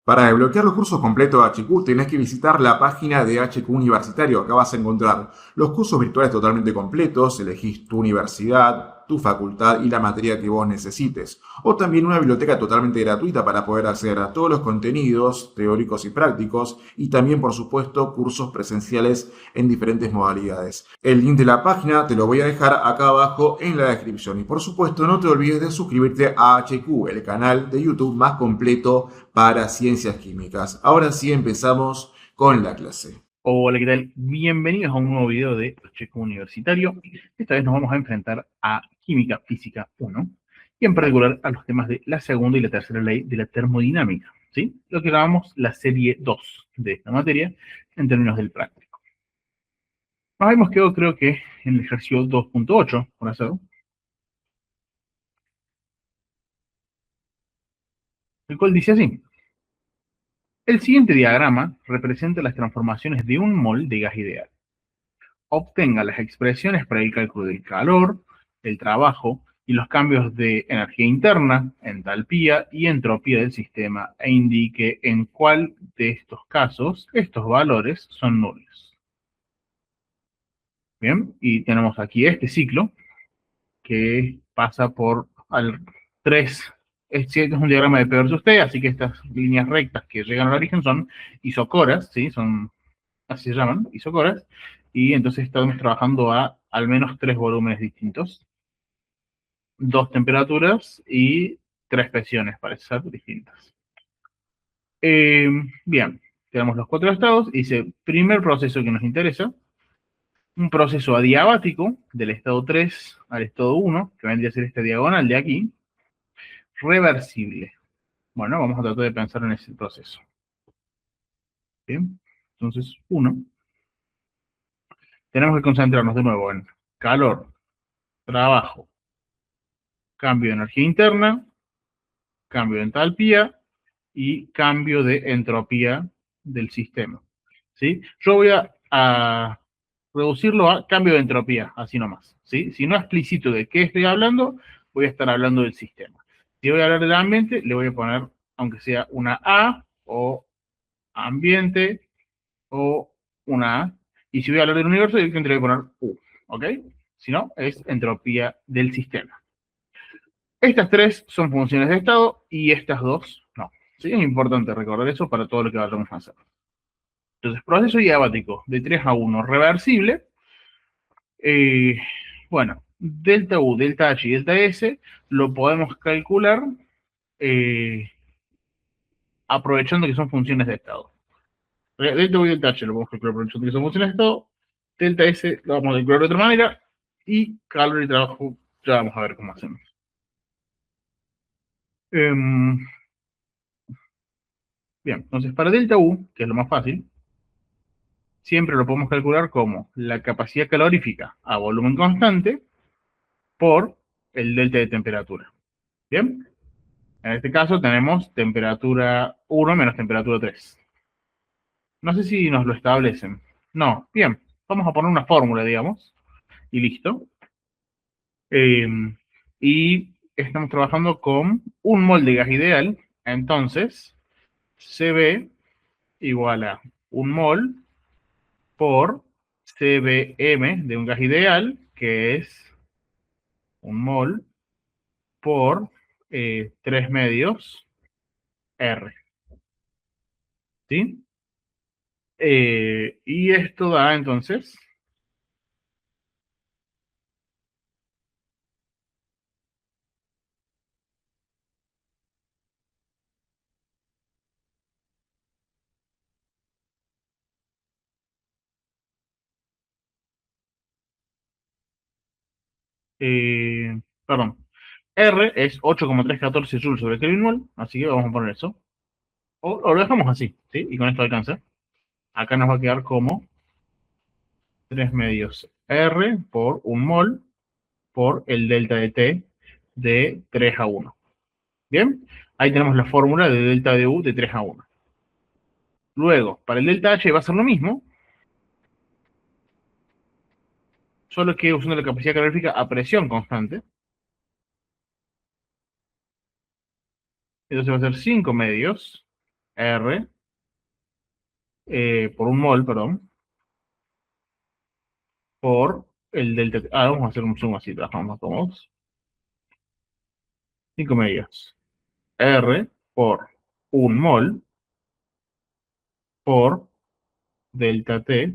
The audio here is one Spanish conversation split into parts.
Para desbloquear los cursos completos de HQ tenés que visitar la página de HQ Universitario. Acá vas a encontrar los cursos virtuales totalmente completos, elegís tu universidad, tu facultad y la materia que vos necesites. O también una biblioteca totalmente gratuita para poder acceder a todos los contenidos teóricos y prácticos y también, por supuesto, cursos presenciales en diferentes modalidades. El link de la página te lo voy a dejar acá abajo en la descripción. Y por supuesto, no te olvides de suscribirte a HQ, el canal de YouTube más completo para ciencias químicas. Ahora sí empezamos con la clase. Hola, ¿qué tal? Bienvenidos a un nuevo video de Checo Universitario. Esta vez nos vamos a enfrentar a Química Física 1 y en particular a los temas de la segunda y la tercera ley de la termodinámica, ¿sí? Lo que llamamos la serie 2 de esta materia en términos del práctico. Nos habíamos quedado, creo que, en el ejercicio 2.8, por hacer, el cual dice así. El siguiente diagrama representa las transformaciones de un mol de gas ideal. Obtenga las expresiones para el cálculo del calor, el trabajo y los cambios de energía interna, entalpía y entropía del sistema e indique en cuál de estos casos estos valores son nulos. Bien, y tenemos aquí este ciclo que pasa por tres. Este es un diagrama de P versus T, así que estas líneas rectas que llegan al origen son isocoras, ¿sí? Son, así se llaman, isocoras, y entonces estamos trabajando a al menos tres volúmenes distintos, dos temperaturas y tres presiones, parece ser distintas. Eh, Bien, tenemos los cuatro estados, y dice, primer proceso que nos interesa, un proceso adiabático del estado 3 al estado 1, que vendría a ser esta diagonal de aquí, reversible. Bueno, vamos a tratar de pensar en ese proceso. Bien, entonces, 1. Tenemos que concentrarnos de nuevo en calor, trabajo, cambio de energía interna, cambio de entalpía y cambio de entropía del sistema. ¿Sí? Yo voy a reducirlo a cambio de entropía, así nomás. ¿Sí? Si no explicito de qué estoy hablando, voy a estar hablando del sistema. Si voy a hablar del ambiente, le voy a poner, aunque sea una A, o ambiente, o una A. Y si voy a hablar del universo, directamente le voy a poner U. ¿Ok? Si no, es entropía del sistema. Estas tres son funciones de estado y estas dos no. ¿Sí? Es importante recordar eso para todo lo que vayamos a hacer. Entonces, proceso diabático de 3 a 1 reversible. Eh, bueno, delta U, delta H y delta S lo podemos calcular eh, aprovechando que son funciones de estado. Delta U y delta H lo podemos calcular aprovechando que son funciones de estado. Delta S lo vamos a calcular de otra manera. Y calor y trabajo ya vamos a ver cómo hacemos. Bien, entonces para delta U, que es lo más fácil, siempre lo podemos calcular como la capacidad calorífica a volumen constante por el delta de temperatura. ¿Bien? En este caso tenemos temperatura 1 menos temperatura 3. No sé si nos lo establecen. No, bien. Vamos a poner una fórmula, digamos, y listo. Eh, y estamos trabajando con un mol de gas ideal. Entonces, CB igual a un mol por CBM de un gas ideal, que es un mol por 3 medios R. ¿Sí? Y esto da entonces perdón, R es 8,314 joules sobre Kelvin mol, así que vamos a poner eso. O lo dejamos así, ¿sí? Y con esto alcanza. Acá nos va a quedar como 3 medios R por un mol por el delta de T de 3 a 1. ¿Bien? Ahí tenemos la fórmula de delta de U de 3 a 1. Luego, para el delta H va a ser lo mismo, solo que usando la capacidad calorífica a presión constante. Entonces va a ser 5 medios R por un mol, perdón, por el delta T. Vamos a hacer un zoom así, trabajamos más cómodos. 5 medidas. R por un mol por delta T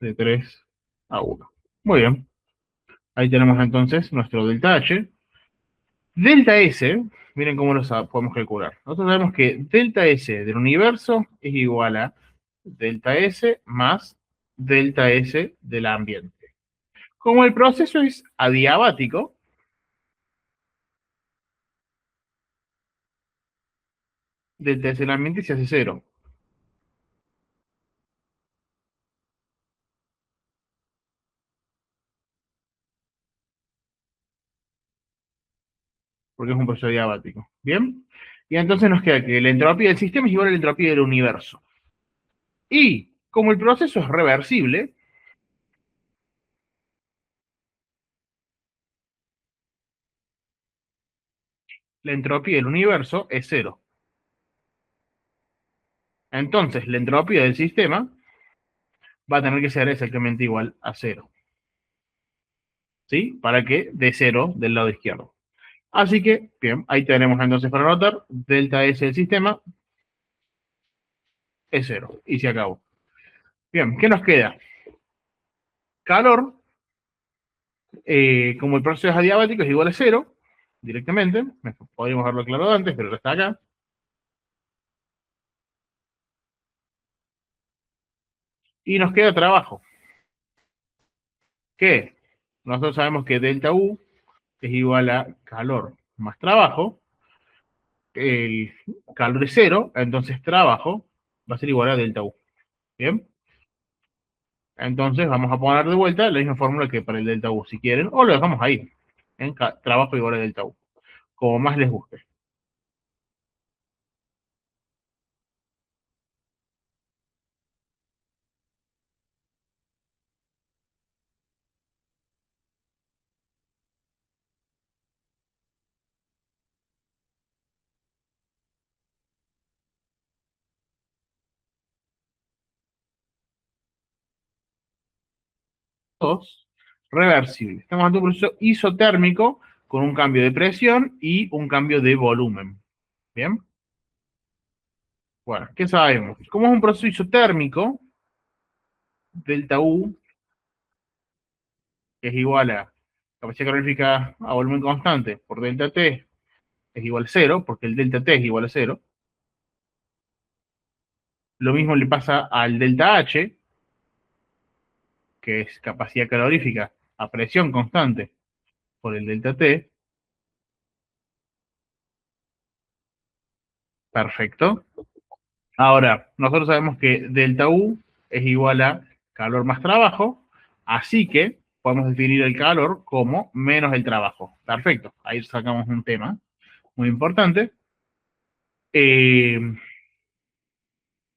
de 3 a 1. Muy bien. Ahí tenemos entonces nuestro delta H. Delta S, miren cómo lo podemos calcular. Nosotros sabemos que delta S del universo es igual a delta S más delta S del ambiente. Como el proceso es adiabático, delta S del ambiente se hace cero, porque es un proceso adiabático. ¿Bien? Y entonces nos queda que la entropía del sistema es igual a la entropía del universo. Y como el proceso es reversible, la entropía del universo es cero. Entonces, la entropía del sistema va a tener que ser exactamente igual a cero. ¿Sí? Para que dé cero del lado izquierdo. Así que, bien, ahí tenemos entonces para anotar, delta S del sistema es cero. Y se acabó. Bien, ¿qué nos queda? Calor, como el proceso es adiabático, es igual a cero, directamente. Podríamos haberlo aclarado antes, pero está acá. Y nos queda trabajo. ¿Qué? Nosotros sabemos que delta U es igual a calor más trabajo. El calor es cero, entonces trabajo va a ser igual a delta U. ¿Bien? Entonces vamos a poner de vuelta la misma fórmula que para el delta U, si quieren, o lo dejamos ahí, en trabajo igual a delta U, como más les guste. Dos, reversible. Estamos ante un proceso isotérmico con un cambio de presión y un cambio de volumen. ¿Bien? Bueno, ¿qué sabemos? Como es un proceso isotérmico, delta U es igual a capacidad calorífica a volumen constante por delta T es igual a cero, porque el delta T es igual a cero. Lo mismo le pasa al delta H, que es capacidad calorífica a presión constante por el delta T. Perfecto. Ahora, nosotros sabemos que delta U es igual a calor más trabajo, así que podemos definir el calor como menos el trabajo. Perfecto. Ahí sacamos un tema muy importante. Eh,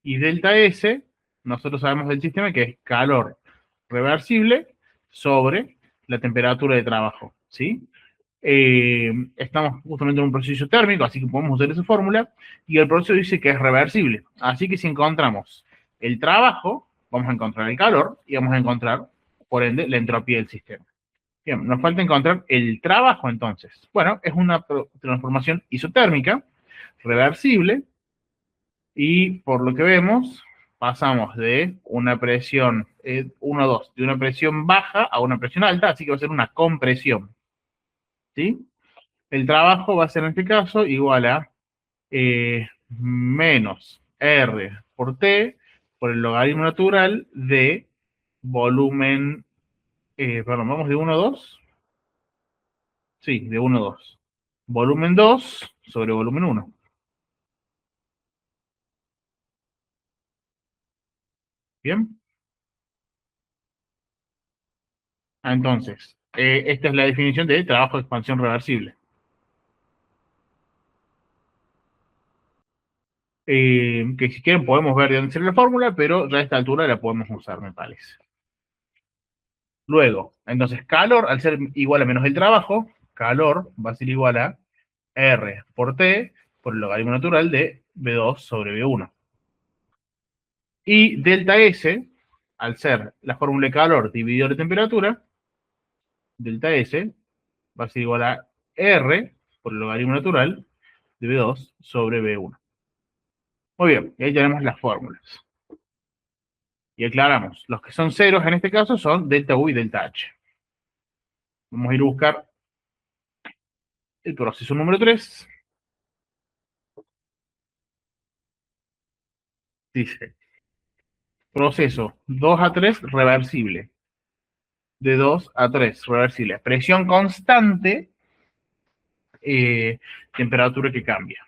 y delta S, nosotros sabemos del sistema que es calor reversible sobre la temperatura de trabajo, ¿sí? Estamos justamente en un proceso térmico, así que podemos usar esa fórmula, y el proceso dice que es reversible. Así que si encontramos el trabajo, vamos a encontrar el calor, y vamos a encontrar, por ende, la entropía del sistema. Bien, nos falta encontrar el trabajo entonces. Bueno, es una transformación isotérmica, reversible, y por lo que vemos, pasamos de una presión 1,2, de una presión baja a una presión alta, así que va a ser una compresión. ¿Sí? El trabajo va a ser en este caso igual a menos R por T por el logaritmo natural de volumen, perdón, vamos de 1 a 2. Sí, de 1 a 2. Volumen 2 sobre volumen 1. Bien. Entonces, esta es la definición de trabajo de expansión reversible. Que si quieren podemos ver de dónde sale la fórmula, pero ya a esta altura la podemos usar, me parece. Luego, entonces calor, al ser igual a menos el trabajo, calor va a ser igual a R por T por el logaritmo natural de B2 sobre B1. Y delta S, al ser la fórmula de calor dividido de temperatura, delta S va a ser igual a R por el logaritmo natural de B2 sobre B1. Muy bien, y ahí tenemos las fórmulas. Y aclaramos, los que son ceros en este caso son delta U y delta H. Vamos a ir a buscar el proceso número 3. Dice, proceso 2 a 3 reversible. De 2 a 3 reversible. Presión constante, temperatura que cambia.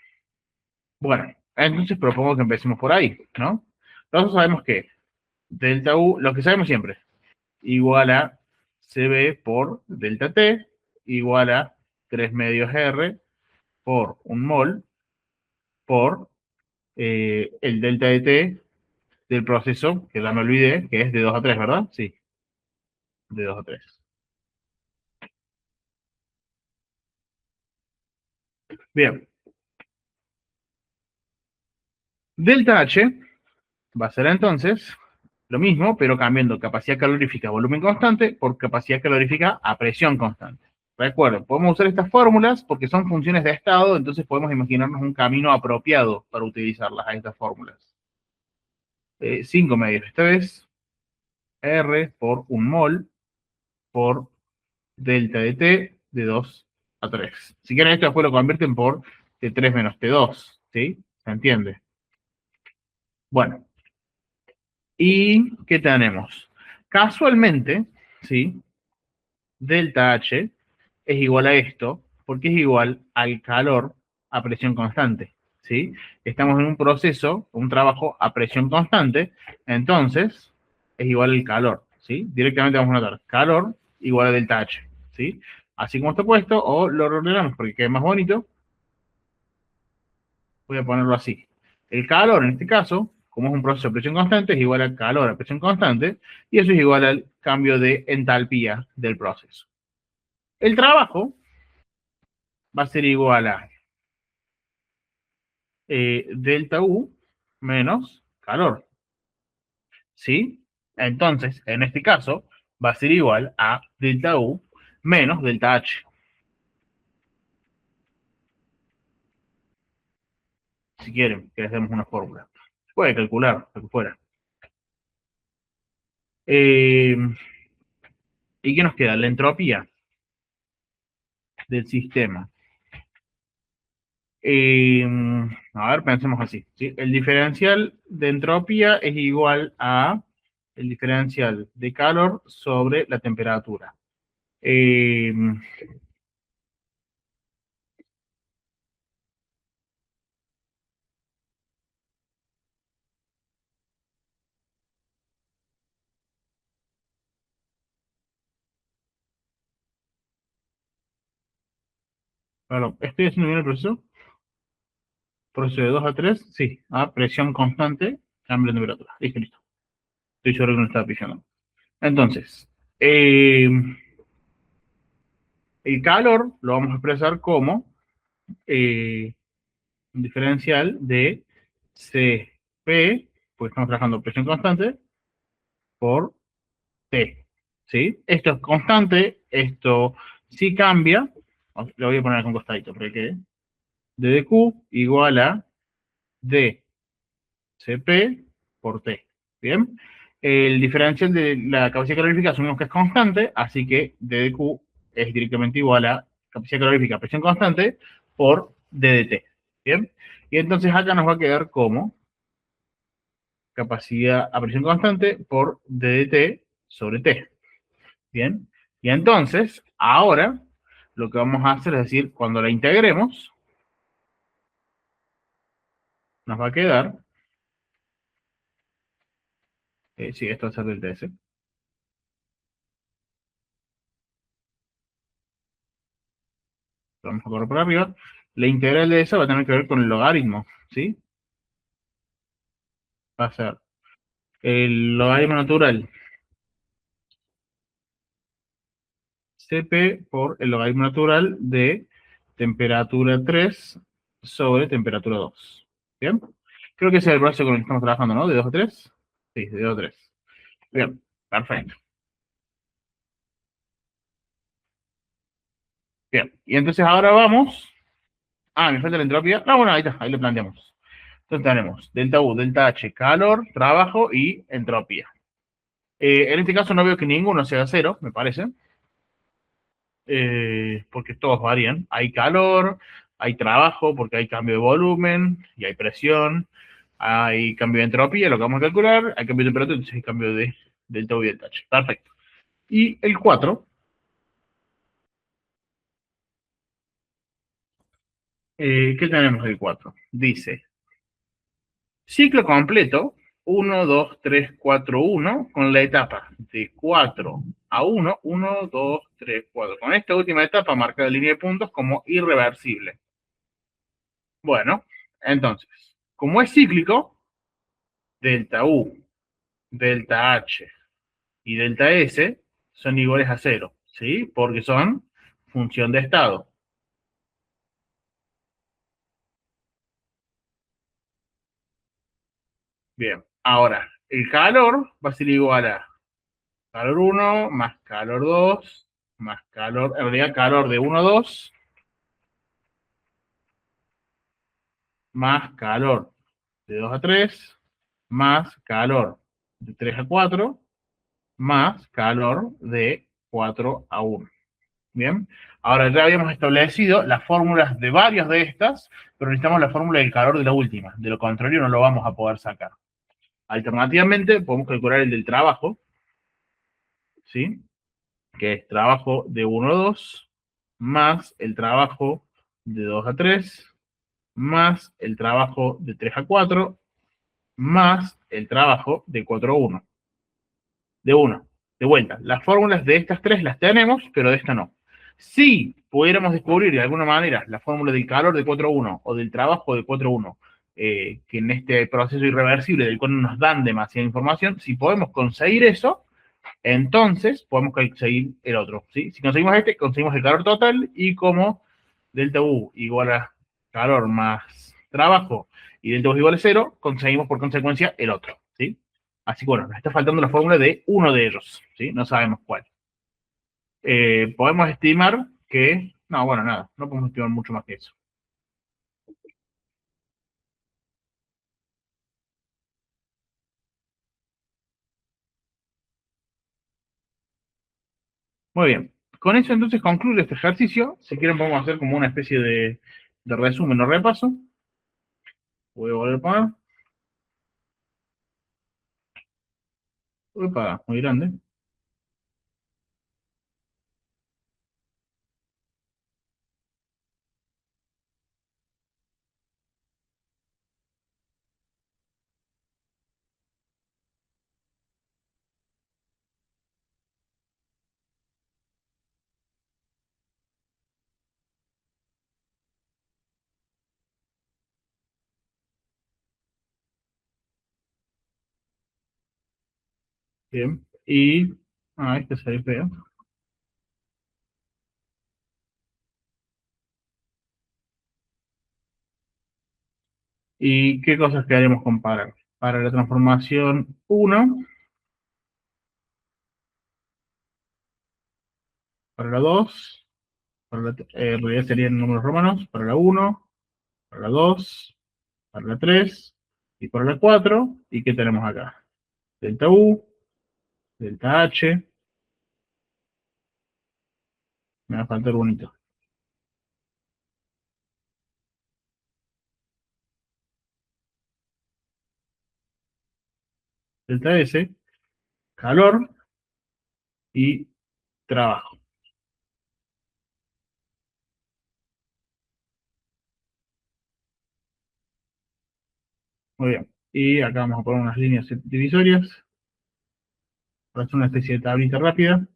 Bueno, entonces propongo que empecemos por ahí, ¿no? Nosotros sabemos que delta U, lo que sabemos siempre, igual a CB por delta T, igual a 3 medios R por un mol por el delta de T del proceso, que ya me olvidé, que es de 2 a 3, ¿verdad? Sí, de 2 a 3. Bien. Delta H va a ser entonces lo mismo, pero cambiando capacidad calorífica a volumen constante por capacidad calorífica a presión constante. Recuerden, podemos usar estas fórmulas porque son funciones de estado, entonces podemos imaginarnos un camino apropiado para utilizarlas a estas fórmulas. 5 medios, esta vez R por un mol por delta de T de 2 a 3. Si quieren esto después lo convierten por T3 menos T2, ¿sí? ¿Se entiende? Bueno, ¿y qué tenemos? Casualmente, ¿sí? Delta H es igual a esto, porque es igual al calor a presión constante, ¿sí? Estamos en un proceso, un trabajo a presión constante, entonces es igual al calor, ¿sí? Directamente vamos a notar calor igual a delta H, ¿sí? Así como está puesto, o lo ordenamos porque quede más bonito, voy a ponerlo así. El calor, en este caso, como es un proceso de presión constante, es igual al calor a presión constante, y eso es igual al cambio de entalpía del proceso. El trabajo va a ser igual a delta U menos calor, ¿sí? Entonces, en este caso, va a ser igual a delta U menos delta H. Si quieren, que les demos una fórmula. Se puede calcular, lo que fuera. ¿Y qué nos queda? La entropía del sistema. A ver, pensemos así, ¿sí? El diferencial de entropía es igual a el diferencial de calor sobre la temperatura. Eh, bueno, ¿estoy haciendo bien el proceso? Proceso de 2 a 3, sí, a presión constante, cambio de temperatura. Listo, listo. Estoy seguro que no estaba pillando. Entonces, eh, el calor lo vamos a expresar como un diferencial de Cp, pues estamos trabajando presión constante, por T. ¿Sí? Esto es constante, esto sí cambia. Lo voy a poner con costadito para que dq igual a dCp por T. ¿Bien? El diferencial de la capacidad calorífica asumimos que es constante, así que dq es directamente igual a capacidad calorífica a presión constante por ddt. ¿Bien? Y entonces acá nos va a quedar como capacidad a presión constante por ddt sobre T. Bien. Y entonces, ahora, lo que vamos a hacer es decir, cuando la integremos, nos va a quedar, sí, esto va a ser del TS, vamos a correr por arriba, la integral de esa va a tener que ver con el logaritmo, ¿sí? Va a ser el logaritmo natural Cp por el logaritmo natural de temperatura 3 sobre temperatura 2. Bien. Creo que ese es el brazo con el que estamos trabajando, ¿no? De 2 a 3. Sí, de 2 a 3. Bien, perfecto. Bien, y entonces ahora vamos. Ah, me falta la entropía. No, bueno, ahí está, ahí lo planteamos. Entonces tenemos delta U, delta H, calor, trabajo y entropía. En este caso no veo que ninguno sea cero, me parece, porque todos varían. Hay calor, hay trabajo, porque hay cambio de volumen y hay presión, hay cambio de entropía, lo que vamos a calcular, hay cambio de temperatura, entonces hay cambio de delta U y delta H. Perfecto. Y el 4, ¿qué tenemos el 4? Dice, ciclo completo, 1, 2, 3, 4, 1, con la etapa de 4 a 1, 1, 2, 3, 4. Con esta última etapa marca la línea de puntos como irreversible. Bueno, entonces, como es cíclico, delta U, delta H y delta S son iguales a cero, ¿sí? Porque son función de estado. Bien, ahora, el calor va a ser igual a calor 1 más calor 2 más calor, en realidad calor de 1 a 2 más calor de 2 a 3 más calor de 3 a 4 más calor de 4 a 1. Bien, ahora ya habíamos establecido las fórmulas de varias de estas, pero necesitamos la fórmula del calor de la última, de lo contrario no lo vamos a poder sacar. Alternativamente, podemos calcular el del trabajo, ¿sí? Que es trabajo de 1 a 2, más el trabajo de 2 a 3, más el trabajo de 3 a 4, más el trabajo de 4 a 1. De 1. De vuelta, las fórmulas de estas tres las tenemos, pero de esta no. Si pudiéramos descubrir de alguna manera la fórmula del calor de 4 a 1 o del trabajo de 4 a 1, que en este proceso irreversible del cual no nos dan demasiada información, si podemos conseguir eso, entonces podemos conseguir el otro. ¿Sí? Si conseguimos este, conseguimos el calor total y como delta U igual a calor más trabajo y delta U igual a cero, conseguimos por consecuencia el otro. ¿Sí? Así que bueno, nos está faltando la fórmula de uno de ellos. ¿Sí? No sabemos cuál. Podemos estimar que... No, bueno, nada, no podemos estimar mucho más que eso. Muy bien. Con eso entonces concluye este ejercicio. Si quieren podemos hacer como una especie de resumen o repaso. Voy a volver a poner. Uepa, muy grande. Bien. Y... Ah, este se ve feo. ¿Y qué cosas queremos comparar? Para la transformación uno, para la 2, en realidad serían números romanos, para la uno, para la 2, para la 3 y para la 4. ¿Y qué tenemos acá? Delta U, delta H, me va a faltar bonito. Delta S, calor y trabajo. Muy bien. Y acá vamos a poner unas líneas divisorias para hacer una especie de tablita rápida.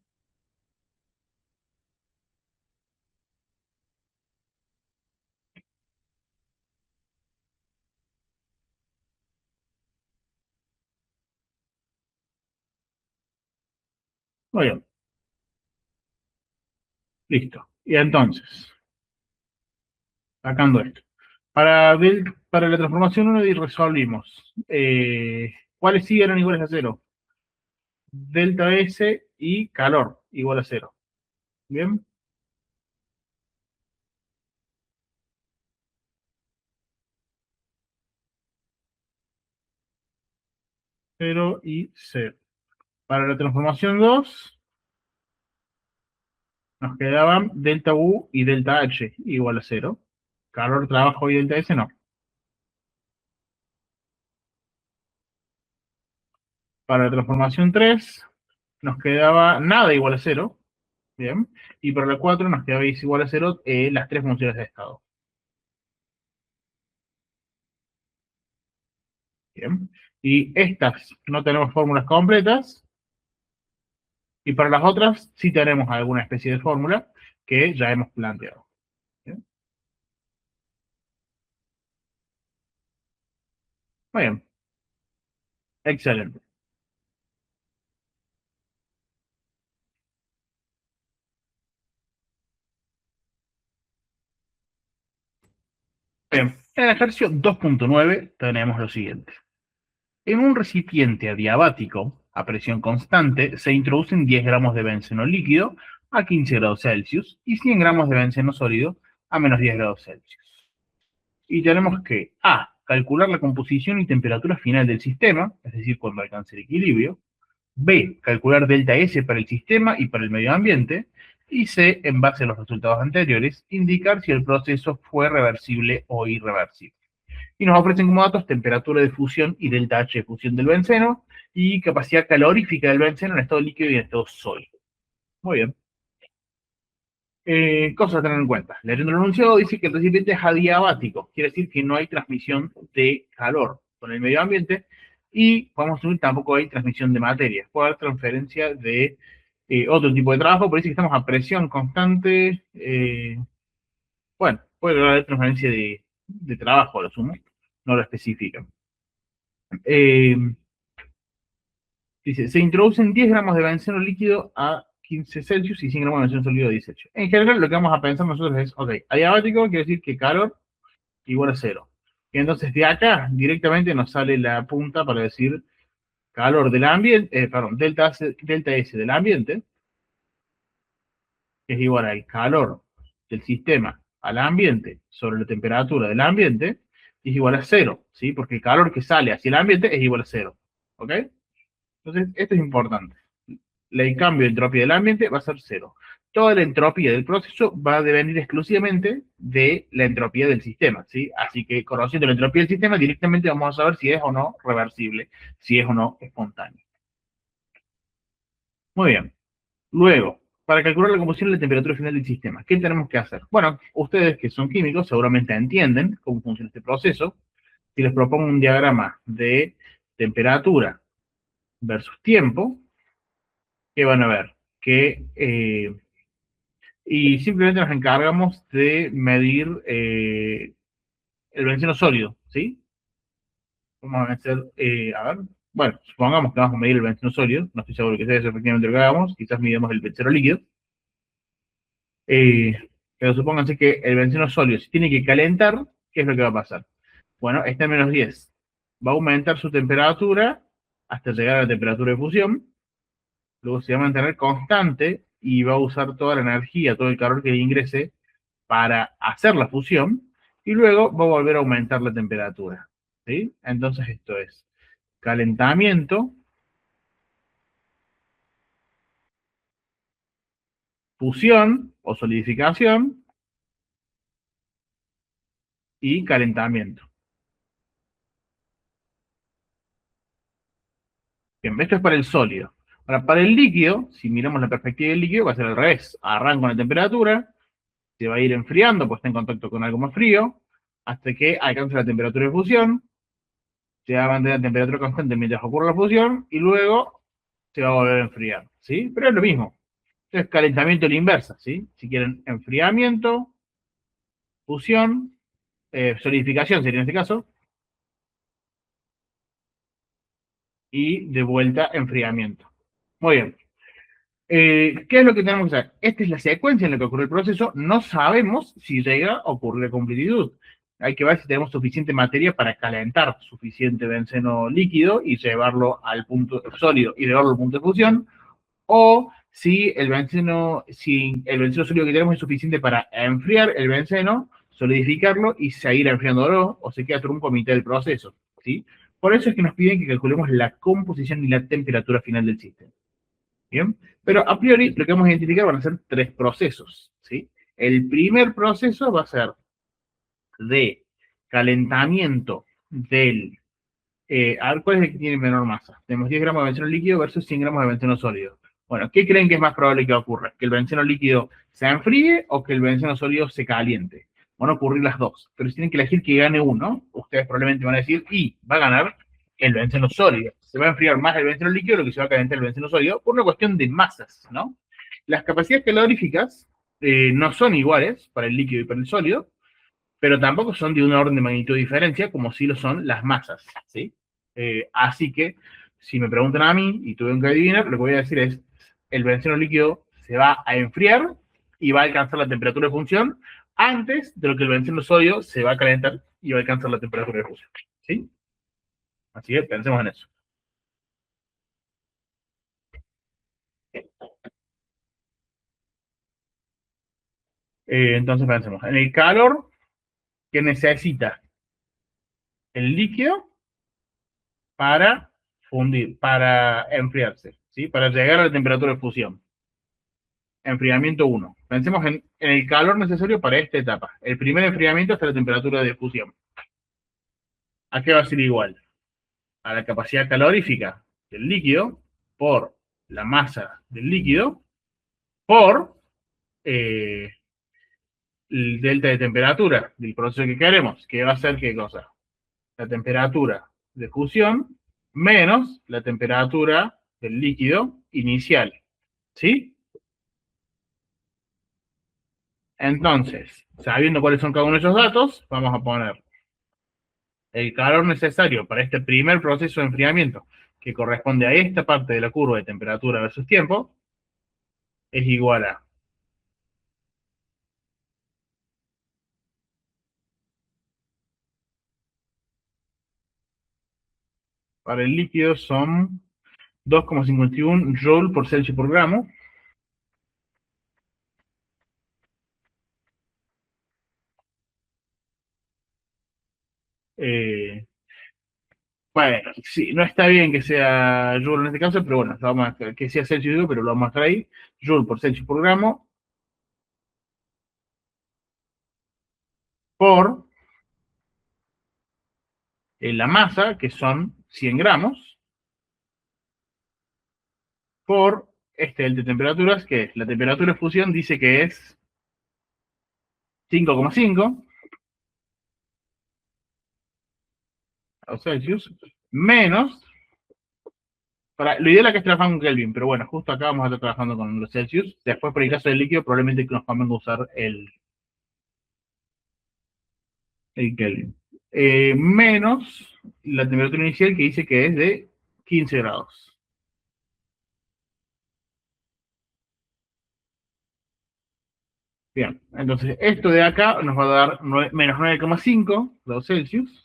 Muy bien, listo. Y entonces, sacando esto. Para la transformación 1 resolvimos. ¿Cuáles sí eran iguales a cero? Delta S y calor igual a cero. ¿Bien? Cero y cero. Para la transformación 2 nos quedaban delta U y delta H igual a cero. Calor, trabajo y delta S no. Para la transformación 3 nos quedaba nada igual a cero. Bien. Y para la 4 nos quedaba igual a cero las tres funciones de estado. Bien. Y estas no tenemos fórmulas completas. Y para las otras sí tenemos alguna especie de fórmula que ya hemos planteado. Bien. Muy bien. Excelente. Bien. En el ejercicio 2.9 tenemos lo siguiente. En un recipiente adiabático a presión constante se introducen 10 gramos de benceno líquido a 15 grados Celsius y 100 gramos de benceno sólido a menos 10 grados Celsius. Y tenemos que A, calcular la composición y temperatura final del sistema, es decir, cuando alcance el equilibrio. B, calcular delta S para el sistema y para el medio ambiente. Y C, en base a los resultados anteriores, indicar si el proceso fue reversible o irreversible. Y nos ofrecen como datos temperatura de fusión y delta H de fusión del benceno y capacidad calorífica del benceno en estado líquido y en estado sólido. Muy bien. Cosas a tener en cuenta. Leyendo el enunciado dice que el recipiente es adiabático, quiere decir que no hay transmisión de calor con el medio ambiente y podemos asumir tampoco hay transmisión de materia. Puede haber transferencia de otro tipo de trabajo, por eso que estamos a presión constante. Bueno, puede haber transferencia de trabajo, lo sumo, no lo especifican. Eh, Dice, se introducen 10 gramos de benceno líquido a 15 Celsius y 100 gramos de benceno sólido a 18. En general, lo que vamos a pensar nosotros es, ok, adiabático quiere decir que calor igual a cero. Y entonces de acá directamente nos sale la punta para decir calor del ambiente, perdón, delta S del ambiente, que es igual al calor del sistema al ambiente sobre la temperatura del ambiente, y es igual a cero, ¿sí? Porque el calor que sale hacia el ambiente es igual a cero. ¿Ok? Entonces, esto es importante. El cambio de entropía del ambiente va a ser cero. Toda la entropía del proceso va a devenir exclusivamente de la entropía del sistema, ¿sí? Así que conociendo la entropía del sistema, directamente vamos a saber si es o no reversible, si es o no espontáneo. Muy bien. Luego, para calcular la composición y la temperatura final del sistema, ¿qué tenemos que hacer? Bueno, ustedes que son químicos seguramente entienden cómo funciona este proceso. Si les propongo un diagrama de temperatura versus tiempo, ¿qué van a ver? Y simplemente nos encargamos de medir el benceno sólido, ¿sí? Vamos a hacer, a ver, bueno, supongamos que vamos a medir el benceno sólido, no estoy seguro que sea eso efectivamente lo que hagamos, quizás midamos el benceno líquido, eh, pero supónganse que el benceno sólido, si tiene que calentar, ¿qué es lo que va a pasar? Bueno, está en menos 10, va a aumentar su temperatura hasta llegar a la temperatura de fusión, luego se va a mantener constante y va a usar toda la energía, todo el calor que le ingrese para hacer la fusión y luego va a volver a aumentar la temperatura. ¿Sí? Entonces esto es calentamiento, fusión o solidificación y calentamiento. Bien, esto es para el sólido. Ahora, para el líquido, si miramos la perspectiva del líquido, va a ser al revés. Arranca con la temperatura, se va a ir enfriando, pues está en contacto con algo más frío, hasta que alcance la temperatura de fusión, se va a mantener la temperatura constante mientras ocurre la fusión, y luego se va a volver a enfriar, ¿sí? Pero es lo mismo. Entonces, calentamiento a la inversa, ¿sí? Si quieren enfriamiento, fusión, solidificación sería en este caso, y de vuelta enfriamiento. Muy bien. ¿Qué es lo que tenemos que hacer? Esta es la secuencia en la que ocurre el proceso. No sabemos si llega a ocurrir a completitud. hay que ver si tenemos suficiente materia para calentar suficiente benceno líquido y llevarlo al punto sólido y llevarlo al punto de fusión, o si el benceno sólido que tenemos es suficiente para enfriar el benceno, solidificarlo y seguir enfriándolo, o se queda trunco a mitad del proceso, ¿sí? Por eso es que nos piden que calculemos la composición y la temperatura final del sistema. ¿Bien? Pero a priori lo que vamos a identificar van a ser tres procesos, ¿sí? El primer proceso va a ser de calentamiento del... a ver, ¿cuál es el que tiene menor masa? Tenemos 10 gramos de benceno líquido versus 100 gramos de benceno sólido. Bueno, ¿qué creen que es más probable que ocurra? ¿Que el benceno líquido se enfríe o que el benceno sólido se caliente? Van a ocurrir las dos, pero si tienen que elegir que gane uno, ustedes probablemente van a decir, y va a ganar el benceno sólido. Se va a enfriar más el benceno líquido de lo que se va a calentar el benceno sólido por una cuestión de masas, ¿no? Las capacidades caloríficas no son iguales para el líquido y para el sólido, pero tampoco son de una orden de magnitud de diferencia, como sí lo son las masas, ¿sí? Así que, si me preguntan a mí y tuve que adivinar, lo que voy a decir es, el benceno líquido se va a enfriar y va a alcanzar la temperatura de función antes de lo que el benceno sólido se va a calentar y va a alcanzar la temperatura de fusión, ¿sí? Así que pensemos en eso. Entonces pensemos, en el calor que necesita el líquido para fundir, para enfriarse, ¿sí? Para llegar a la temperatura de fusión. Enfriamiento 1. Pensemos en el calor necesario para esta etapa. El primer enfriamiento hasta la temperatura de fusión. ¿A qué va a ser igual? A la capacidad calorífica del líquido por la masa del líquido por el delta de temperatura del proceso que queremos, que va a ser ¿qué cosa? La temperatura de fusión menos la temperatura del líquido inicial. ¿Sí? Entonces, sabiendo cuáles son cada uno de esos datos, vamos a poner el calor necesario para este primer proceso de enfriamiento, que corresponde a esta parte de la curva de temperatura versus tiempo, es igual a para el líquido son 2,51 joule por Celsius por gramo. Eh, bueno, sí, no está bien que sea joule en este caso, pero bueno, vamos a, que sea Celsius, pero lo vamos a dejar ahí. Joule por Celsius por gramo por la masa, que son 100 gramos, por este el de temperaturas, que es la temperatura de fusión, dice que es 5,5 o Celsius, menos, lo ideal es que trabajar con Kelvin, pero bueno, justo acá vamos a estar trabajando con los Celsius. Después, por el caso del líquido, probablemente nos convenga usar el Kelvin. Menos la temperatura inicial que dice que es de 15 grados. Bien, entonces esto de acá nos va a dar menos 9,5 grados Celsius.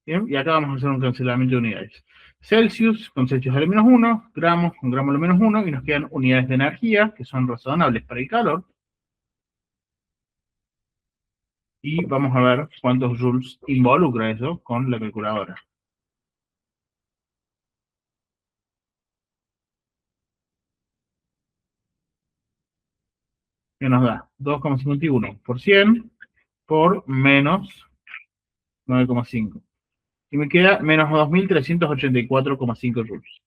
Bien, y acá vamos a hacer un cancelamiento de unidades. Celsius con Celsius a lo menos 1, gramos con gramo a lo menos 1, y nos quedan unidades de energía, que son razonables para el calor. Y vamos a ver cuántos joules involucra eso con la calculadora. Que nos da 2,51 por 100 por menos 9,5. Y me queda menos 2.384,5 joules.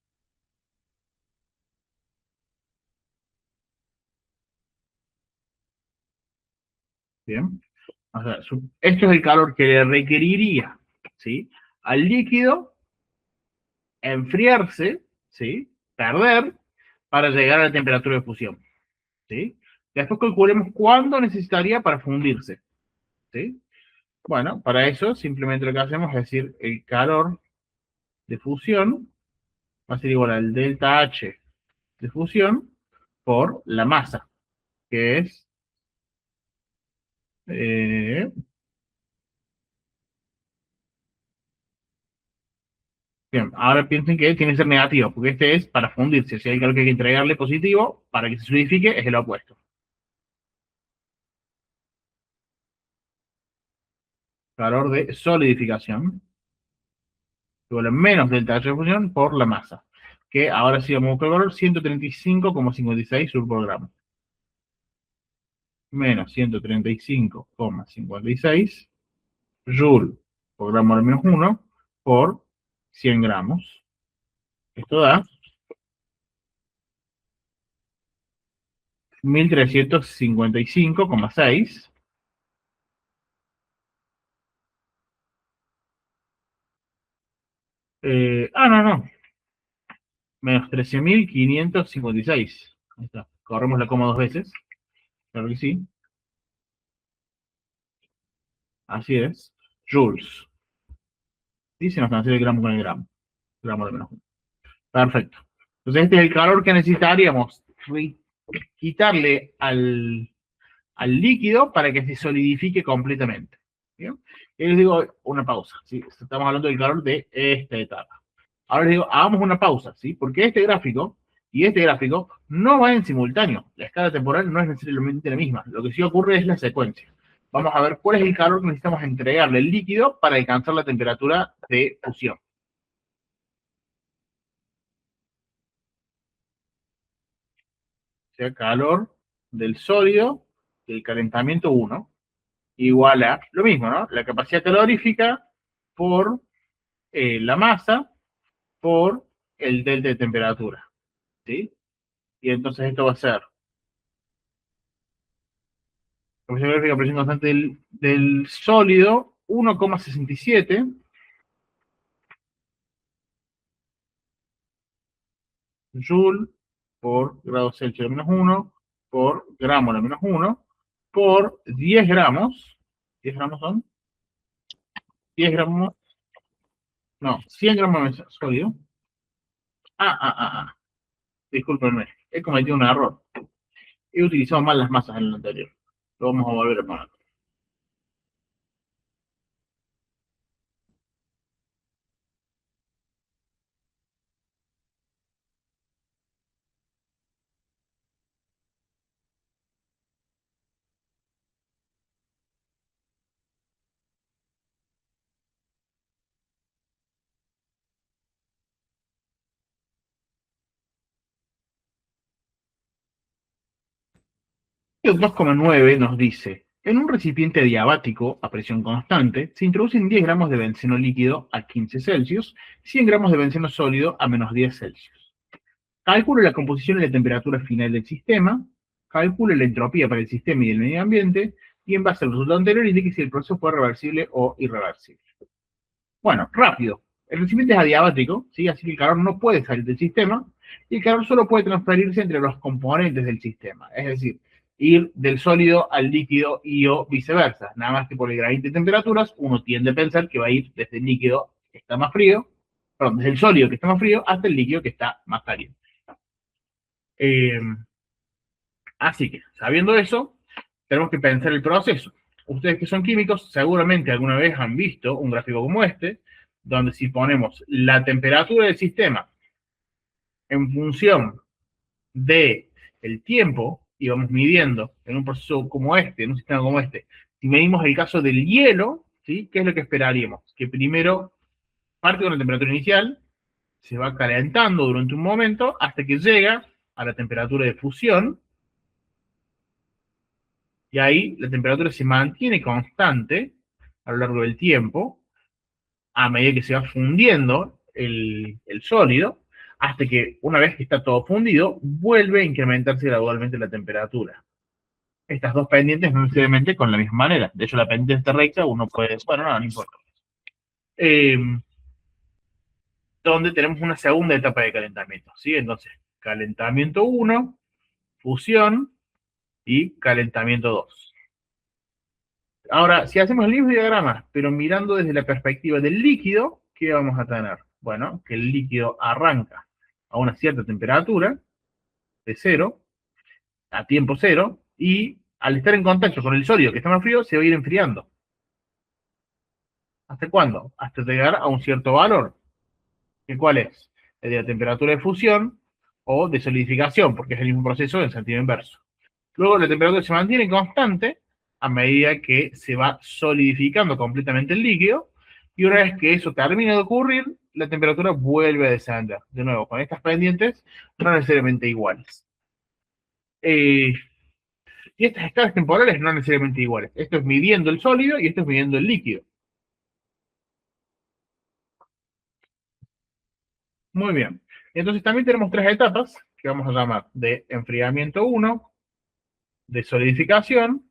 Bien. O sea, esto es el calor que le requeriría, ¿sí?, al líquido enfriarse, ¿sí?, perder, para llegar a la temperatura de fusión, ¿sí? Después calculemos cuánto necesitaría para fundirse, ¿sí? Bueno, para eso simplemente lo que hacemos es decir, el calor de fusión va a ser igual al delta H de fusión por la masa, que es eh, bien, ahora piensen que tiene que ser negativo, porque este es para fundirse. Si hay calor que hay que entregarle positivo, para que se solidifique, es el opuesto. Calor de solidificación igual a menos delta H de fusión por la masa, que ahora sí vamos a buscar el valor 135,56 joule por gramo. Menos 135,56 joule por gramo de menos 1 por 100 gramos. Esto da 1355,6. No. Menos 13.556. Ahí está. Corremos la coma dos veces. Claro que sí. Así es. Joules. Y se nos cancela el gramo con el gramo. Gramo de menos 1. Perfecto. Entonces este es el calor que necesitaríamos quitarle al líquido para que se solidifique completamente. ¿Bien? Y les digo una pausa. ¿Sí? Estamos hablando del calor de esta etapa. Ahora les digo, hagamos una pausa, ¿sí? Porque este gráfico y este gráfico no van en simultáneo. La escala temporal no es necesariamente la misma. Lo que sí ocurre es la secuencia. Vamos a ver cuál es el calor que necesitamos entregarle al líquido para alcanzar la temperatura de fusión. O sea, calor del sólido, del calentamiento 1, igual a lo mismo, ¿no? La capacidad calorífica por la masa por el delta de temperatura, ¿sí? Y entonces esto va a ser la presión calórica, presión constante del sólido, 1,67 joule por grado Celsius de menos 1 por gramo de menos 1 por 10 gramos. ¿10 gramos son? 10 gramos, no, 100 gramos de sólido. Discúlpenme, he cometido un error. He utilizado mal las masas en el anterior. Lo vamos a volver a poner. El 2,9 nos dice, en un recipiente diabático a presión constante, se introducen 10 gramos de benceno líquido a 15 Celsius, 100 gramos de benceno sólido a menos 10 Celsius. Calcule la composición y la temperatura final del sistema, calcule la entropía para el sistema y el medio ambiente, y en base al resultado anterior indique si el proceso fue reversible o irreversible. Bueno, rápido. El recipiente es adiabático, ¿sí? Así que el calor no puede salir del sistema, y el calor solo puede transferirse entre los componentes del sistema. Es decir, ir del sólido al líquido y o viceversa. Nada más que por el gradiente de temperaturas, uno tiende a pensar que va a ir desde el líquido que está más frío, perdón, desde el sólido que está más frío hasta el líquido que está más caliente. Eh, Así que, sabiendo eso, tenemos que pensar el proceso. Ustedes que son químicos, seguramente alguna vez han visto un gráfico como este, donde si ponemos la temperatura del sistema en función de el tiempo y vamos midiendo en un proceso como este, en un sistema como este, si medimos el caso del hielo, ¿sí? ¿Qué es lo que esperaríamos? Que primero parte de una temperatura inicial, se va calentando durante un momento hasta que llega a la temperatura de fusión, y ahí la temperatura se mantiene constante a lo largo del tiempo, a medida que se va fundiendo el sólido, hasta que una vez que está todo fundido, vuelve a incrementarse gradualmente la temperatura. Estas dos pendientes no necesariamente con la misma manera. De hecho, la pendiente está recta, uno puede... Bueno, no importa. Eh, Donde tenemos una segunda etapa de calentamiento, ¿sí? Entonces, calentamiento 1, fusión y calentamiento 2. Ahora, si hacemos el mismo diagrama, pero mirando desde la perspectiva del líquido, ¿qué vamos a tener? Bueno, que el líquido arranca a una cierta temperatura, de cero, a tiempo cero, y al estar en contacto con el sólido que está más frío, se va a ir enfriando. ¿Hasta cuándo? Hasta llegar a un cierto valor. ¿Y cuál es? El de la temperatura de fusión o de solidificación, porque es el mismo proceso en sentido inverso. Luego la temperatura se mantiene constante a medida que se va solidificando completamente el líquido, y una vez que eso termina de ocurrir, la temperatura vuelve a descender. De nuevo, con estas pendientes no necesariamente iguales. Y estas escalas temporales no necesariamente iguales. Esto es midiendo el sólido y esto es midiendo el líquido. Muy bien. Entonces también tenemos tres etapas que vamos a llamar de enfriamiento 1, de solidificación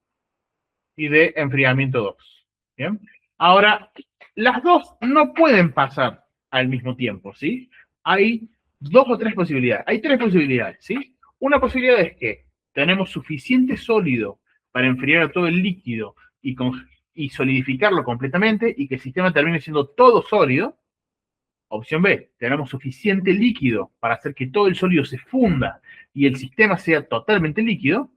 y de enfriamiento 2. ¿Bien? Ahora, las dos no pueden pasar al mismo tiempo, ¿sí? Hay dos o tres posibilidades. Hay tres posibilidades, ¿sí? Una posibilidad es que tenemos suficiente sólido para enfriar todo el líquido y solidificarlo completamente y que el sistema termine siendo todo sólido. Opción B, tenemos suficiente líquido para hacer que todo el sólido se funda y el sistema sea totalmente líquido.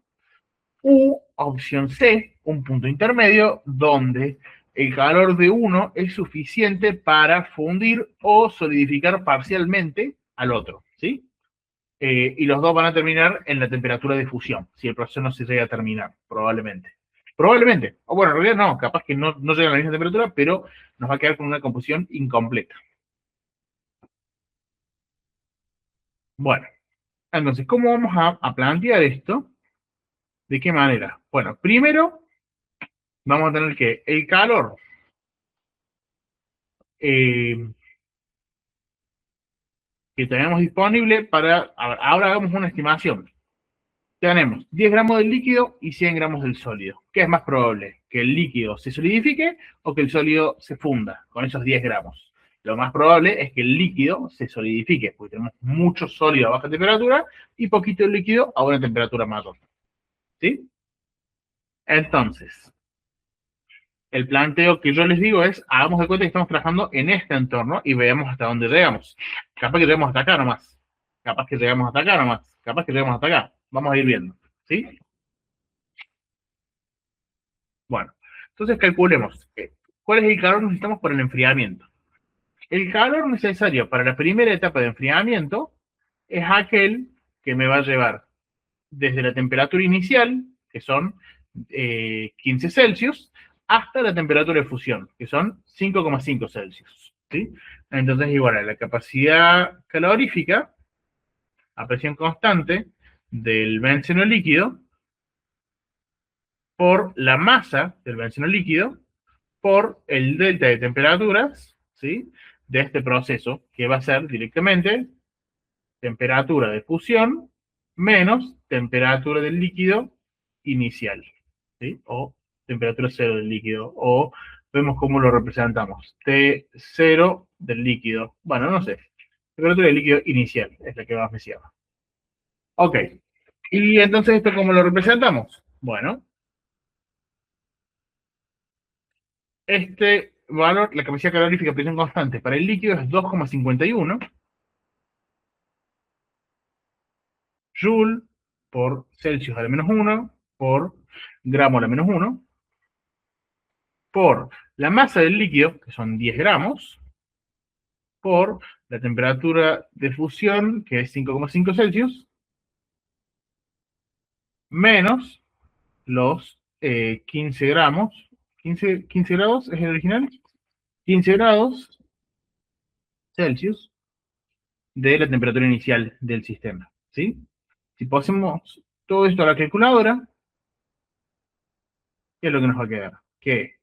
U opción C, un punto intermedio donde el calor de uno es suficiente para fundir o solidificar parcialmente al otro, ¿sí? Y los dos van a terminar en la temperatura de fusión, si el proceso no se llega a terminar, probablemente. Probablemente, o bueno, en realidad no, capaz que no llega a la misma temperatura, pero nos va a quedar con una composición incompleta. Bueno, entonces, ¿cómo vamos a plantear esto? ¿De qué manera? Bueno, primero vamos a tener que el calor eh, que tenemos disponible para, ahora hagamos una estimación. Tenemos 10 gramos del líquido y 100 gramos del sólido. ¿Qué es más probable? ¿Que el líquido se solidifique o que el sólido se funda con esos 10 gramos? Lo más probable es que el líquido se solidifique, porque tenemos mucho sólido a baja temperatura y poquito líquido a una temperatura mayor. ¿Sí? Entonces, el planteo que yo les digo es, hagamos de cuenta que estamos trabajando en este entorno y veamos hasta dónde llegamos. Capaz que llegamos hasta acá nomás. Capaz que llegamos hasta acá nomás. Capaz que llegamos hasta acá. Vamos a ir viendo. ¿Sí? Bueno, entonces calculemos cuál es el calor que necesitamos para el enfriamiento. El calor necesario para la primera etapa de enfriamiento es aquel que me va a llevar desde la temperatura inicial, que son 15 Celsius, hasta la temperatura de fusión, que son 5,5 Celsius. ¿Sí? Entonces, igual a la capacidad calorífica a presión constante del benceno líquido por la masa del benceno líquido por el delta de temperaturas, ¿sí? De este proceso, que va a ser directamente temperatura de fusión menos temperatura del líquido inicial, ¿sí? O temperatura cero del líquido, o vemos cómo lo representamos. T0 del líquido, bueno, no sé. Temperatura del líquido inicial es la que más me llama. Ok. ¿Y entonces esto cómo lo representamos? Bueno, este valor, la capacidad calorífica a presión constante para el líquido es 2,51 Joule por Celsius a la menos 1 por gramo a la menos 1 por la masa del líquido, que son 10 gramos, por la temperatura de fusión, que es 5,5 Celsius, menos los 15 gramos. 15 grados es el original. 15 grados Celsius de la temperatura inicial del sistema. ¿Sí? Si pasemos todo esto a la calculadora, ¿qué es lo que nos va a quedar? Que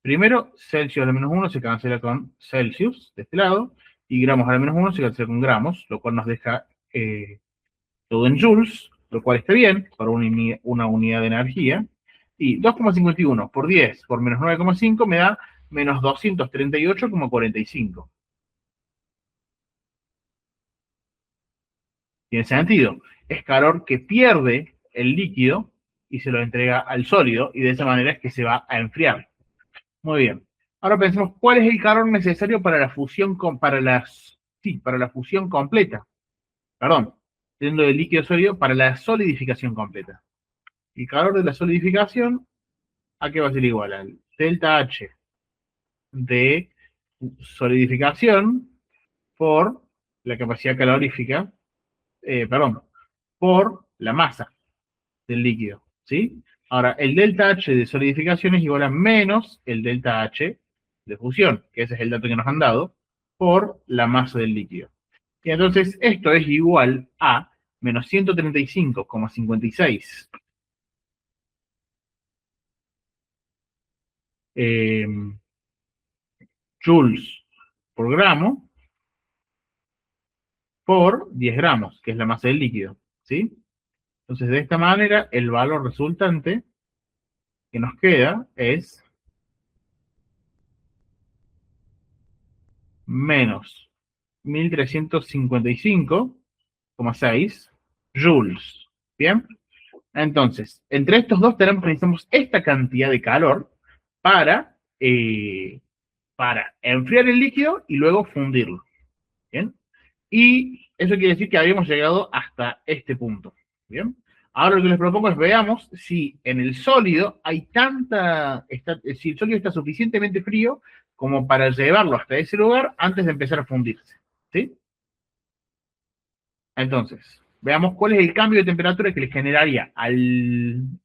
primero, Celsius a la menos 1 se cancela con Celsius de este lado, y gramos a la menos 1 se cancela con gramos, lo cual nos deja todo en joules, lo cual está bien para una unidad de energía. Y 2,51 por 10 por menos 9,5 me da menos 238,45. Tiene sentido. Es calor que pierde el líquido y se lo entrega al sólido, y de esa manera es que se va a enfriar. Muy bien. Ahora pensemos cuál es el calor necesario para la fusión para la fusión completa. Perdón, teniendo de líquido sólido para la solidificación completa. El calor de la solidificación, ¿a qué va a ser igual? Al delta H de solidificación por la capacidad calorífica, por la masa del líquido, ¿sí? Ahora, el delta H de solidificación es igual a menos el delta H de fusión, que ese es el dato que nos han dado, por la masa del líquido. Y entonces esto es igual a menos 135,56 joules por gramo por 10 gramos, que es la masa del líquido, ¿sí? Entonces, de esta manera, el valor resultante que nos queda es menos 1355,6 joules. ¿Bien? Entonces, entre estos dos necesitamos esta cantidad de calor para, para enfriar el líquido y luego fundirlo. ¿Bien? Y eso quiere decir que habíamos llegado hasta este punto. ¿Bien? Ahora lo que les propongo es veamos si en el sólido hay si el sólido está suficientemente frío como para llevarlo hasta ese lugar antes de empezar a fundirse. ¿Sí? Entonces, veamos cuál es el cambio de temperatura que le generaría al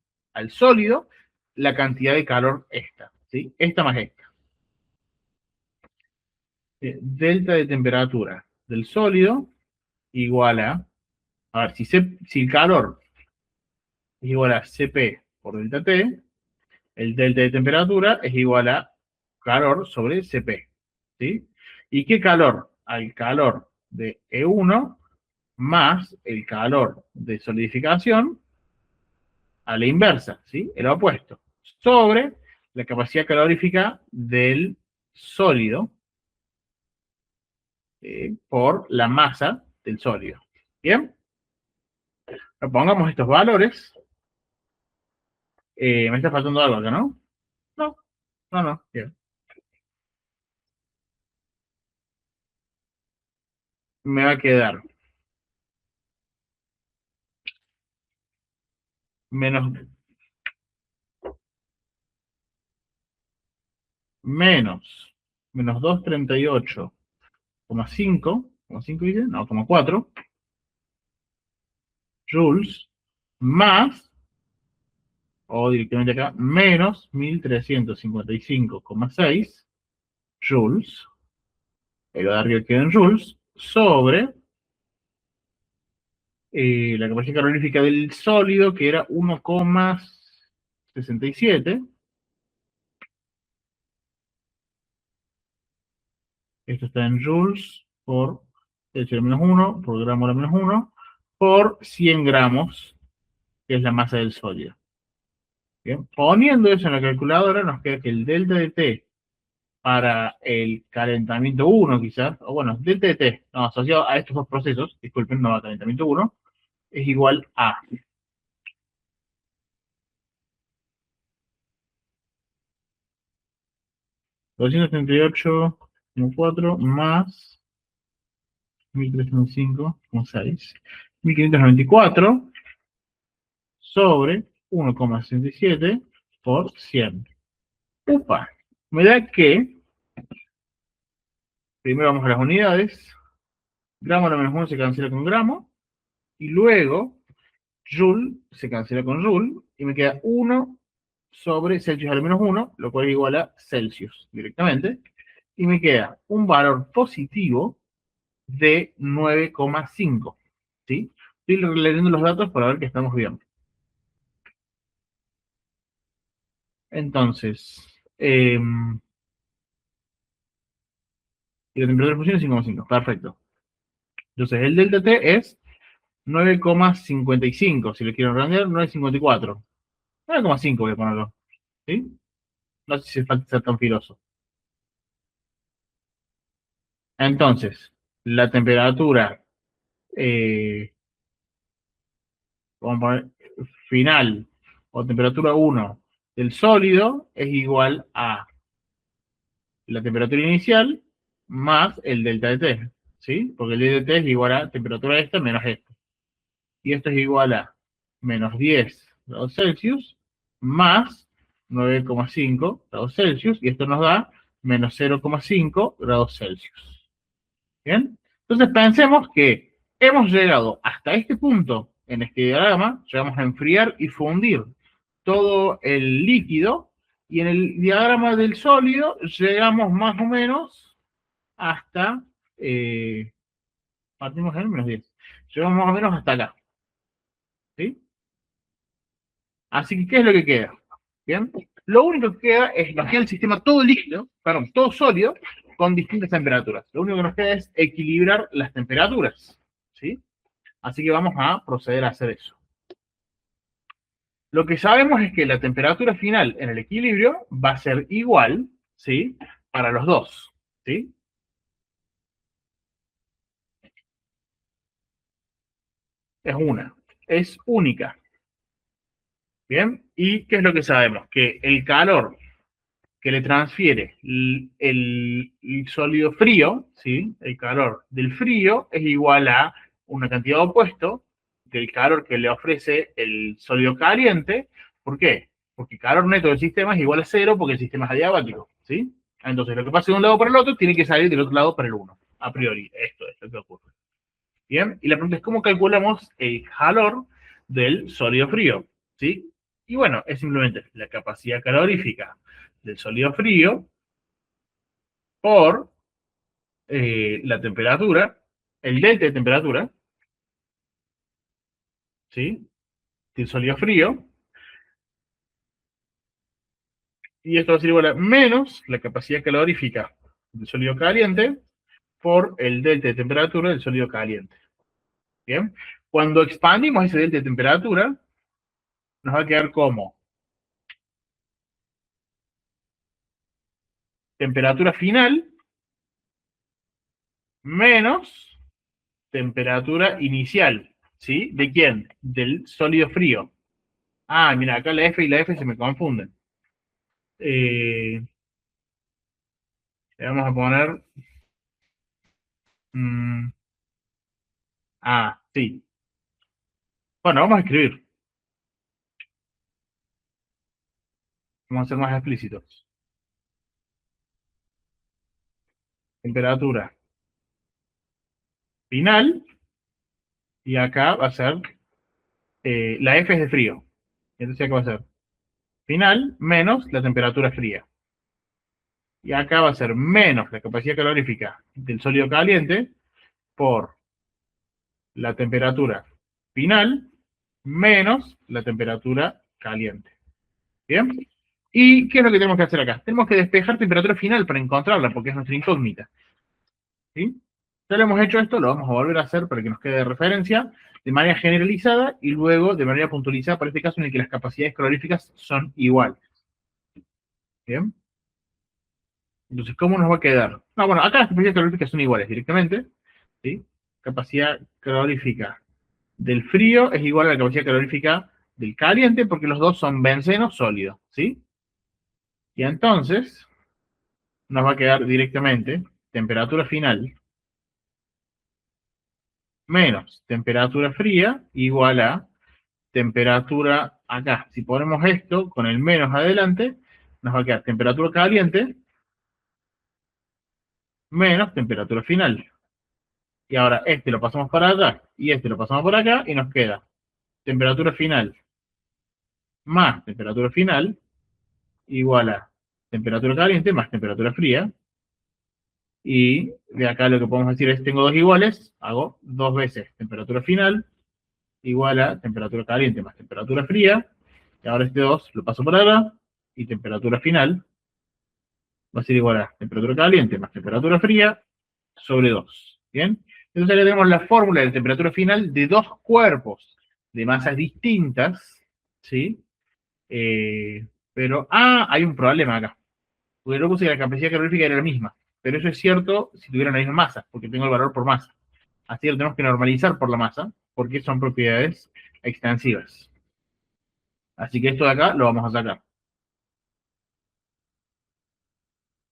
sólido la cantidad de calor esta. ¿Sí? Esta más esta. Delta de temperatura del sólido igual a ver, si el calor es igual a Cp por delta T, el delta de temperatura es igual a calor sobre Cp. ¿Sí? ¿Y qué calor? Al calor de E1 más el calor de solidificación a la inversa, ¿sí? El opuesto, sobre la capacidad calorífica del sólido por la masa del sólido. ¿Bien? Pongamos estos valores. Me está faltando algo acá, ¿no? No, no. Bien. Me va a quedar menos, menos 238,5 dice, no, 4 joules más, o directamente acá, menos 1355,6 joules, lo de arriba queda en joules, sobre la capacidad calorífica del sólido, que era 1,67. Esto está en joules por H menos 1, por gramo a la menos 1, por 100 gramos, que es la masa del sólido. Bien, poniendo eso en la calculadora, nos queda que el delta de T para el calentamiento 1, quizás, o bueno, delta de T, no, asociado a estos dos procesos, disculpen, no a calentamiento 1, es igual a 238,4 más 1305,6, 1594 sobre 1,67 por 100. Upa, me da que, primero vamos a las unidades, gramo a la menos 1 se cancela con gramo, y luego joule se cancela con joule, y me queda 1 sobre Celsius a la menos 1, lo cual es igual a Celsius directamente, y me queda un valor positivo de 9,5. ¿Sí? Estoy leyendo los datos para ver que estamos bien. Entonces, y la temperatura de fusión es 5,5. Perfecto. Entonces, el delta T es 9,55. Si le quiero redondear, 9,54. 9,5 voy a ponerlo. ¿Sí? No sé si falta ser tan filoso. Entonces, la temperatura vamos a poner final o temperatura 1 del sólido es igual a la temperatura inicial más el delta de T, ¿sí? Porque el delta de T es igual a temperatura esta menos esta. Y esto es igual a menos 10 grados Celsius más 9,5 grados Celsius, y esto nos da menos 0,5 grados Celsius. ¿Bien? Entonces pensemos que hemos llegado hasta este punto en este diagrama, llegamos a enfriar y fundir todo el líquido, y en el diagrama del sólido llegamos más o menos hasta, partimos en menos 10, llegamos más o menos hasta acá. ¿Sí? Así que, ¿qué es lo que queda? ¿Bien? Lo único que queda es, nos queda el sistema todo líquido, perdón, todo sólido, con distintas temperaturas. Lo único que nos queda es equilibrar las temperaturas, ¿sí? Así que vamos a proceder a hacer eso. Lo que sabemos es que la temperatura final en el equilibrio va a ser igual, ¿sí? Para los dos, ¿sí? Es única. ¿Bien? ¿Y qué es lo que sabemos? Que el calor que le transfiere el sólido frío, ¿sí? El calor del frío es igual a una cantidad opuesto del calor que le ofrece el sólido caliente. ¿Por qué? Porque el calor neto del sistema es igual a cero porque el sistema es adiabático, ¿sí? Entonces, lo que pasa de un lado para el otro tiene que salir del otro lado para el uno. A priori, esto es lo que ocurre. Bien, y la pregunta es cómo calculamos el calor del sólido frío, ¿sí? Y bueno, es simplemente la capacidad calorífica del sólido frío por la temperatura, el delta de temperatura, ¿sí? Del sólido frío, y esto va a ser igual a menos la capacidad calorífica del sólido caliente por el delta de temperatura del sólido caliente. Bien, cuando expandimos ese delta de temperatura, nos va a quedar como temperatura final menos temperatura inicial, ¿sí? ¿De quién? Del sólido frío. Ah, mira, acá la F y la F se me confunden. Le vamos a poner... sí. Bueno, vamos a escribir. Vamos a ser más explícitos. Temperatura final. Y acá va a ser... la F es de frío. Entonces acá va a ser final menos la temperatura fría. Y acá va a ser menos la capacidad calorífica del sólido caliente por la temperatura final menos la temperatura caliente. ¿Bien? ¿Y qué es lo que tenemos que hacer acá? Tenemos que despejar temperatura final para encontrarla, porque es nuestra incógnita. ¿Sí? Ya lo hemos hecho esto, lo vamos a volver a hacer para que nos quede de referencia, de manera generalizada y luego de manera puntualizada, para este caso en el que las capacidades caloríficas son iguales. ¿Bien? Entonces, ¿cómo nos va a quedar? No, bueno, acá las capacidades caloríficas son iguales directamente. ¿Sí? Capacidad calorífica del frío es igual a la capacidad calorífica del caliente, porque los dos son benceno sólido. ¿Sí? Y entonces, nos va a quedar directamente temperatura final menos temperatura fría igual a temperatura acá. Si ponemos esto con el menos adelante, nos va a quedar temperatura caliente menos temperatura final. Y ahora este lo pasamos para acá y este lo pasamos por acá y nos queda temperatura final más temperatura final igual a temperatura caliente más temperatura fría. Y de acá lo que podemos decir es, tengo dos iguales, hago dos veces temperatura final igual a temperatura caliente más temperatura fría. Y ahora este 2 lo paso por acá y temperatura final va a ser igual a temperatura caliente más temperatura fría sobre 2. ¿Bien? Entonces le tenemos la fórmula de temperatura final de dos cuerpos de masas distintas, ¿sí? Pero, hay un problema acá. Porque yo puse que la capacidad calorífica era la misma. Pero eso es cierto si tuvieran la misma masa, porque tengo el valor por masa. Así que lo tenemos que normalizar por la masa, porque son propiedades extensivas. Así que esto de acá lo vamos a sacar.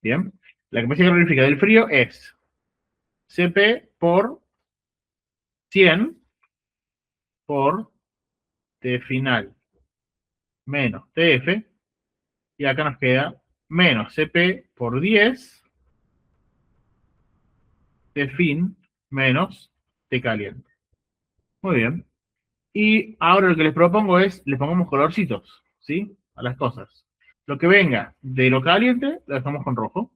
Bien. La capacidad calorífica del frío es Cp por 100 por T final menos Tf. Y acá nos queda menos Cp por 10 T fin menos T caliente. Muy bien. Y ahora lo que les propongo es, le pongamos colorcitos, ¿sí? A las cosas. Lo que venga de lo caliente, lo dejamos con rojo.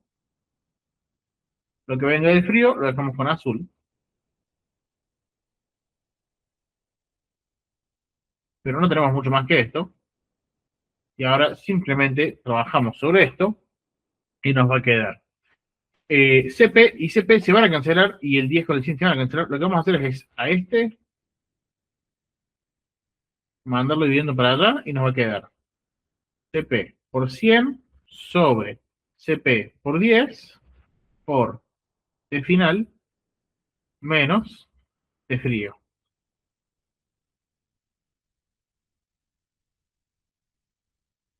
Lo que venga del frío, lo dejamos con azul. Pero no tenemos mucho más que esto. Y ahora simplemente trabajamos sobre esto y nos va a quedar CP y CP se van a cancelar y el 10 con el 100 se van a cancelar. Lo que vamos a hacer es a este mandarlo dividiendo para allá y nos va a quedar CP por 100 sobre CP por 10 por T final menos T frío.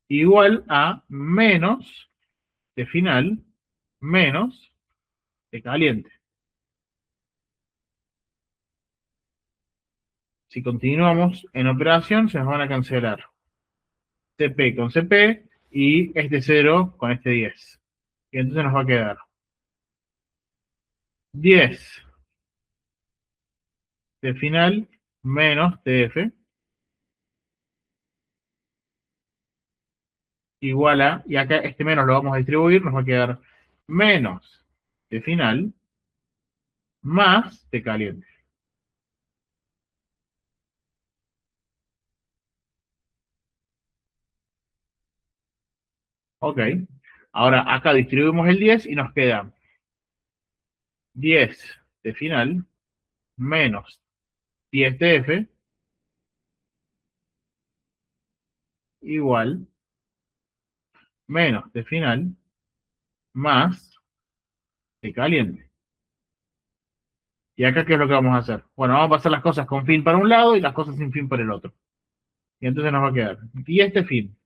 Igual a menos T final menos T caliente. Si continuamos en operación, se nos van a cancelar CP con CP y este 0 con este 10. Y entonces nos va a quedar 10 T final menos TF igual a, y acá este menos lo vamos a distribuir, nos va a quedar menos T final más T caliente. Ok. Ahora acá distribuimos el 10 y nos queda 10 T final menos 10 TF igual menos T final más T caliente. ¿Y acá qué es lo que vamos a hacer? Bueno, vamos a pasar las cosas con fin para un lado y las cosas sin fin para el otro. Y entonces nos va a quedar 10 T fin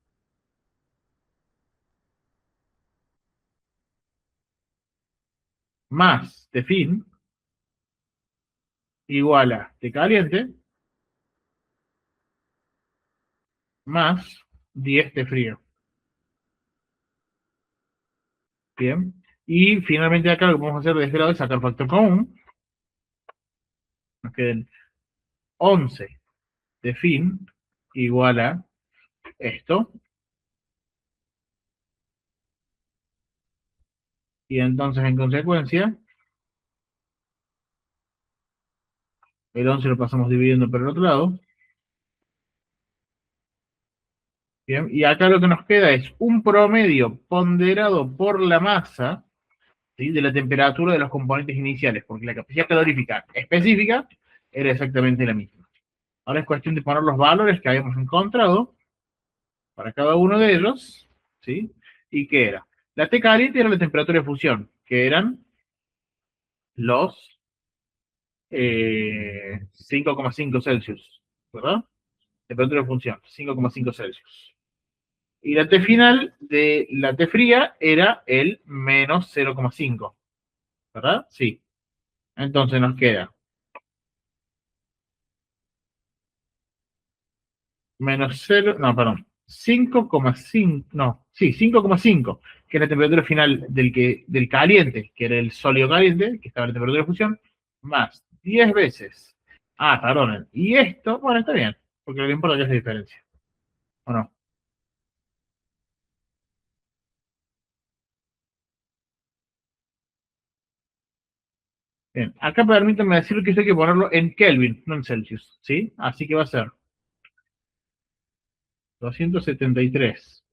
más T fin igual a T caliente más 10 T frío. Bien. Y finalmente acá lo que vamos a hacer de este lado es sacar factor común. Nos queden 11 de fin igual a esto. Y entonces en consecuencia, el 11 lo pasamos dividiendo por el otro lado. Bien. Y acá lo que nos queda es un promedio ponderado por la masa, ¿sí?, de la temperatura de los componentes iniciales, porque la capacidad calorífica específica era exactamente la misma. Ahora es cuestión de poner los valores que habíamos encontrado para cada uno de ellos, ¿sí? ¿Y qué era? La T caliente era la temperatura de fusión, que eran los 5,5 Celsius, ¿verdad? Temperatura de función, 5,5 Celsius. Y la T final de la T fría era el menos 0,5, ¿verdad? Sí. Entonces nos queda menos 0, no, perdón, 5,5, no, sí, 5,5, que es la temperatura final del caliente, que era el sólido caliente, que estaba en temperatura de fusión, más 10 veces. Ah, perdonen. Y esto, bueno, está bien, porque lo que importa es la diferencia. ¿O no? Bien, acá permítanme decir que esto hay que ponerlo en Kelvin, no en Celsius, ¿sí? Así que va a ser 273.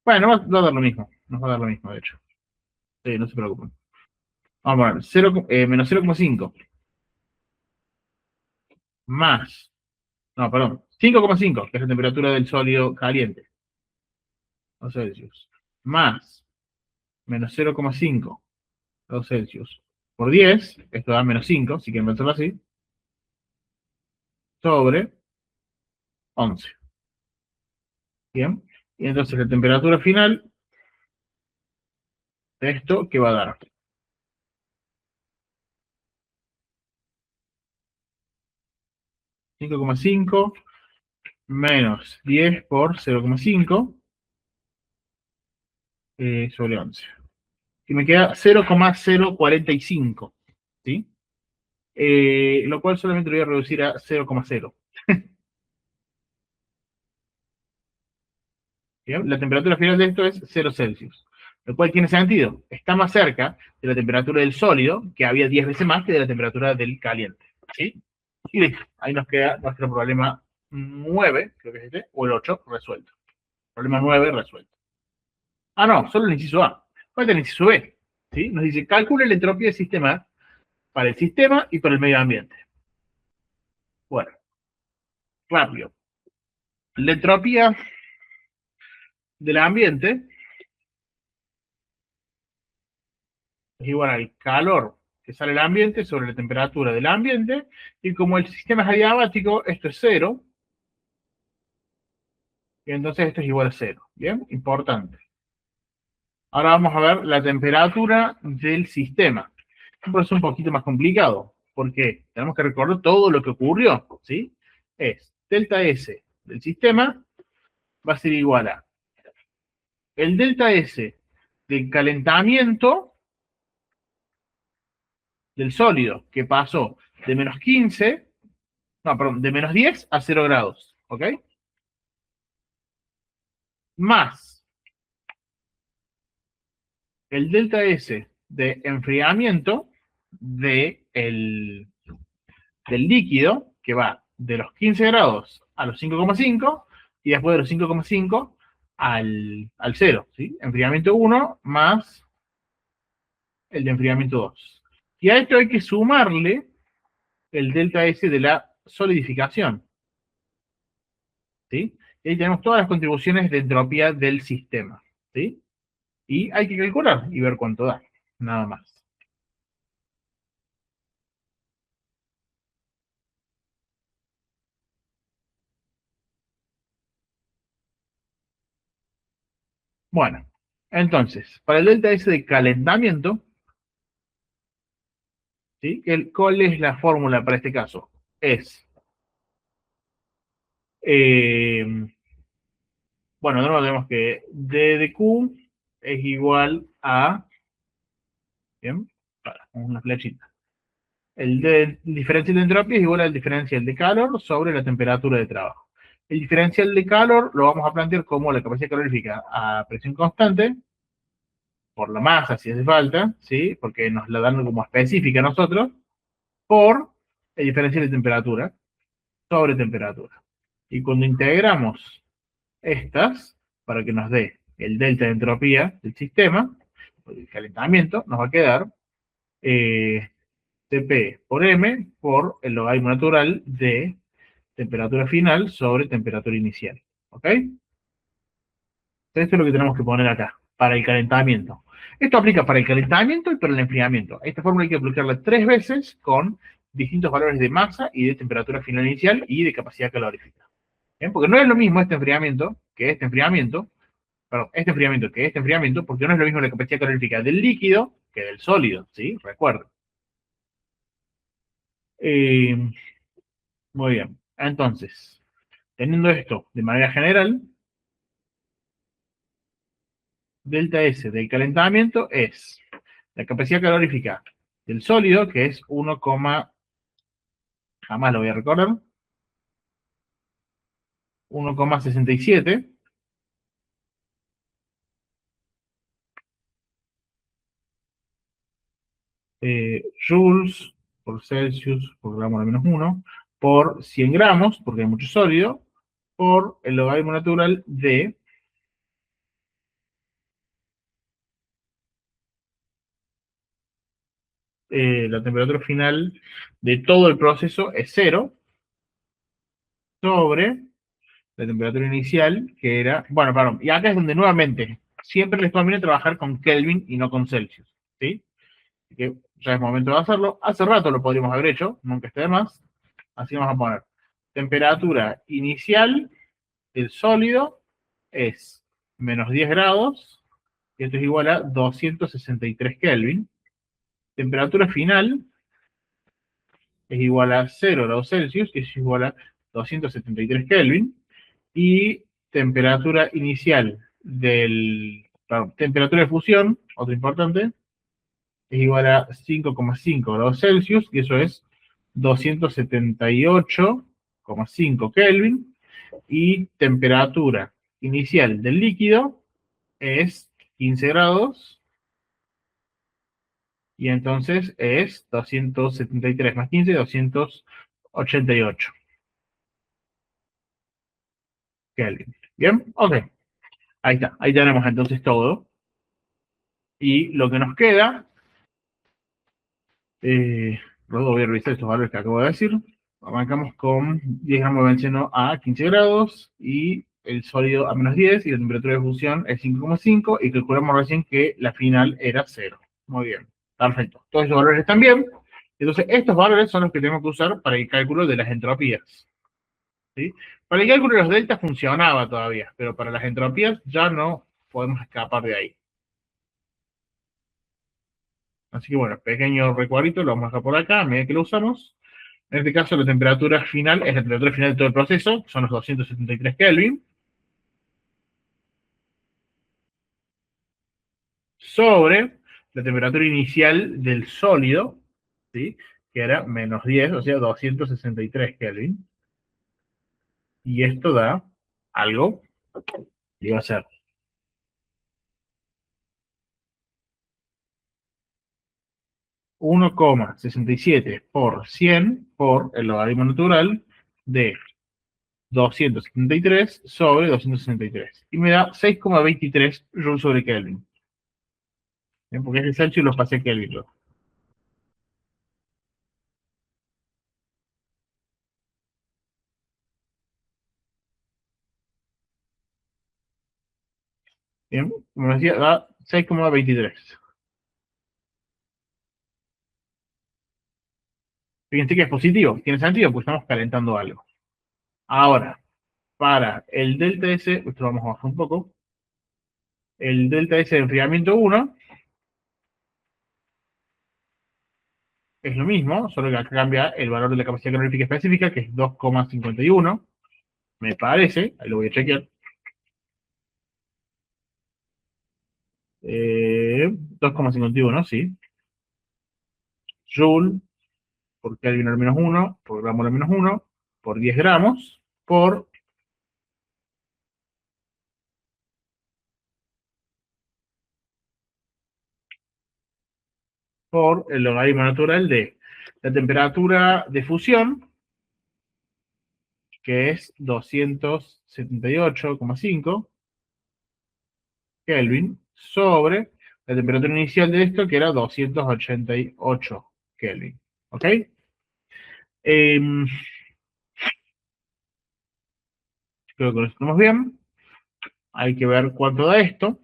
Bueno, va a dar lo mismo, nos va a dar lo mismo, de hecho. Sí, no se preocupen. Vamos a poner menos 0,5 más, no, perdón, 5,5, que es la temperatura del sólido caliente, o Celsius, más menos 0,5 grados Celsius por 10, esto da menos 5, si quieren pensarlo así, sobre 11. Bien. Y entonces la temperatura final de esto, ¿qué va a dar? 5,5 menos 10 por 0,5 sobre 11. Y me queda 0,045. ¿Sí? Lo cual solamente lo voy a reducir a 0,0. ¿Bien? La temperatura final de esto es 0 Celsius. Lo cual tiene sentido. Está más cerca de la temperatura del sólido, que había 10 veces más que de la temperatura del caliente. ¿Sí? Y listo. Ahí nos queda nuestro problema 9, creo que es este, o el 8, resuelto. Problema 9 resuelto. Ah, no, solo el inciso A. Falta el inciso B. ¿Sí? Nos dice, calcule la entropía del sistema para el sistema y para el medio ambiente. Bueno, rápido. La entropía del ambiente es igual al calor que sale del ambiente sobre la temperatura del ambiente, y como el sistema es adiabático, esto es 0, y entonces esto es igual a 0. ¿Bien? Importante. Ahora vamos a ver la temperatura del sistema. Un proceso un poquito más complicado, porque tenemos que recordar todo lo que ocurrió, ¿sí? Es delta S del sistema va a ser igual a el delta S del calentamiento del sólido, que pasó de menos 15, no, perdón, de menos 10 a 0 grados, ¿ok? Más el delta S de enfriamiento del líquido, que va de los 15 grados a los 5,5, y después de los 5,5 al 0, ¿sí? Enfriamiento 1 más el de enfriamiento 2. Y a esto hay que sumarle el delta S de la solidificación, ¿sí? Y ahí tenemos todas las contribuciones de entropía del sistema, ¿sí? Y hay que calcular y ver cuánto da, nada más. Bueno, entonces, para el delta S de calentamiento, ¿sí? ¿Cuál es la fórmula para este caso? Es, eh, bueno, de nuevo tenemos que D de Q es igual a, bien, una flechita. El diferencial de entropía es igual al diferencial de calor sobre la temperatura de trabajo. El diferencial de calor lo vamos a plantear como la capacidad calorífica a presión constante, por la masa si hace falta, ¿sí? Porque nos la dan como específica a nosotros, por el diferencial de temperatura sobre temperatura. Y cuando integramos estas, para que nos dé el delta de entropía del sistema, el calentamiento, nos va a quedar Tp por M por el logaritmo natural de temperatura final sobre temperatura inicial. ¿Ok? Entonces esto es lo que tenemos que poner acá, para el calentamiento. Esto aplica para el calentamiento y para el enfriamiento. Esta fórmula hay que aplicarla 3 veces con distintos valores de masa y de temperatura final inicial y de capacidad calorífica. ¿Bien? Porque no es lo mismo este enfriamiento que este enfriamiento, perdón, este enfriamiento que este enfriamiento, porque no es lo mismo la capacidad calorífica del líquido que del sólido, ¿sí? Recuerden. Muy bien. Entonces, teniendo esto de manera general, delta S del calentamiento es la capacidad calorífica del sólido, que es 1, jamás lo voy a recordar, 1,67, joules por Celsius por gramo de menos 1, por 100 gramos, porque hay mucho sólido, por el logaritmo natural de la temperatura final de todo el proceso es 0, sobre la temperatura inicial, que era, bueno, perdón, y acá es donde nuevamente siempre les conviene trabajar con Kelvin y no con Celsius, ¿sí? Así que ya es momento de hacerlo. Hace rato lo podríamos haber hecho, nunca esté de más. Así vamos a poner temperatura inicial del sólido es menos 10 grados, y esto es igual a 263 Kelvin. Temperatura final es igual a 0 grados Celsius, que es igual a 273 Kelvin. Y temperatura inicial perdón, temperatura de fusión, otro importante, es igual a 5,5 grados Celsius, y eso es 278,5 Kelvin. Y temperatura inicial del líquido es 15 grados, y entonces es 273 más 15, 288 Kelvin. ¿Bien? Ok. Ahí está. Ahí tenemos entonces todo. Y lo que nos queda, luego voy a revisar estos valores que acabo de decir. Arrancamos con 10 gramos de benceno a 15 grados y el sólido a menos 10 y la temperatura de fusión es 5,5 y calculamos recién que la final era 0. Muy bien. Perfecto. Todos esos valores están bien. Entonces, estos valores son los que tenemos que usar para el cálculo de las entropías. ¿Sí? Para el cálculo de los deltas funcionaba todavía, pero para las entropías ya no podemos escapar de ahí. Así que bueno, pequeño recuadrito, lo vamos a dejar por acá a medida que lo usamos. En este caso, la temperatura final es la temperatura final de todo el proceso, son los 273 Kelvin, sobre la temperatura inicial del sólido, ¿sí? Que era menos 10, o sea, 263 Kelvin. Y esto da algo, que va a ser 1,67 por 100 por el logaritmo natural de 273 sobre 263. Y me da 6,23 joules sobre Kelvin. ¿Bien? Porque es el Celsius y los pasé a Kelvin. Bien, como decía, da 6,23. Fíjense que es positivo, tiene sentido, porque estamos calentando algo. Ahora, para el delta S, esto lo vamos a bajar un poco, el delta S de enfriamiento 1 es lo mismo, solo que acá cambia el valor de la capacidad calorífica específica, que es 2,51, me parece, ahí lo voy a chequear. 2,51, sí. Joule por Kelvin al menos 1, por gramo al menos 1, por 10 gramos, por el logaritmo natural de la temperatura de fusión, que es 278,5 Kelvin, sobre la temperatura inicial de esto, que era 288 Kelvin. ¿Ok? Creo que lo estamos bien. Hay que ver cuánto da esto.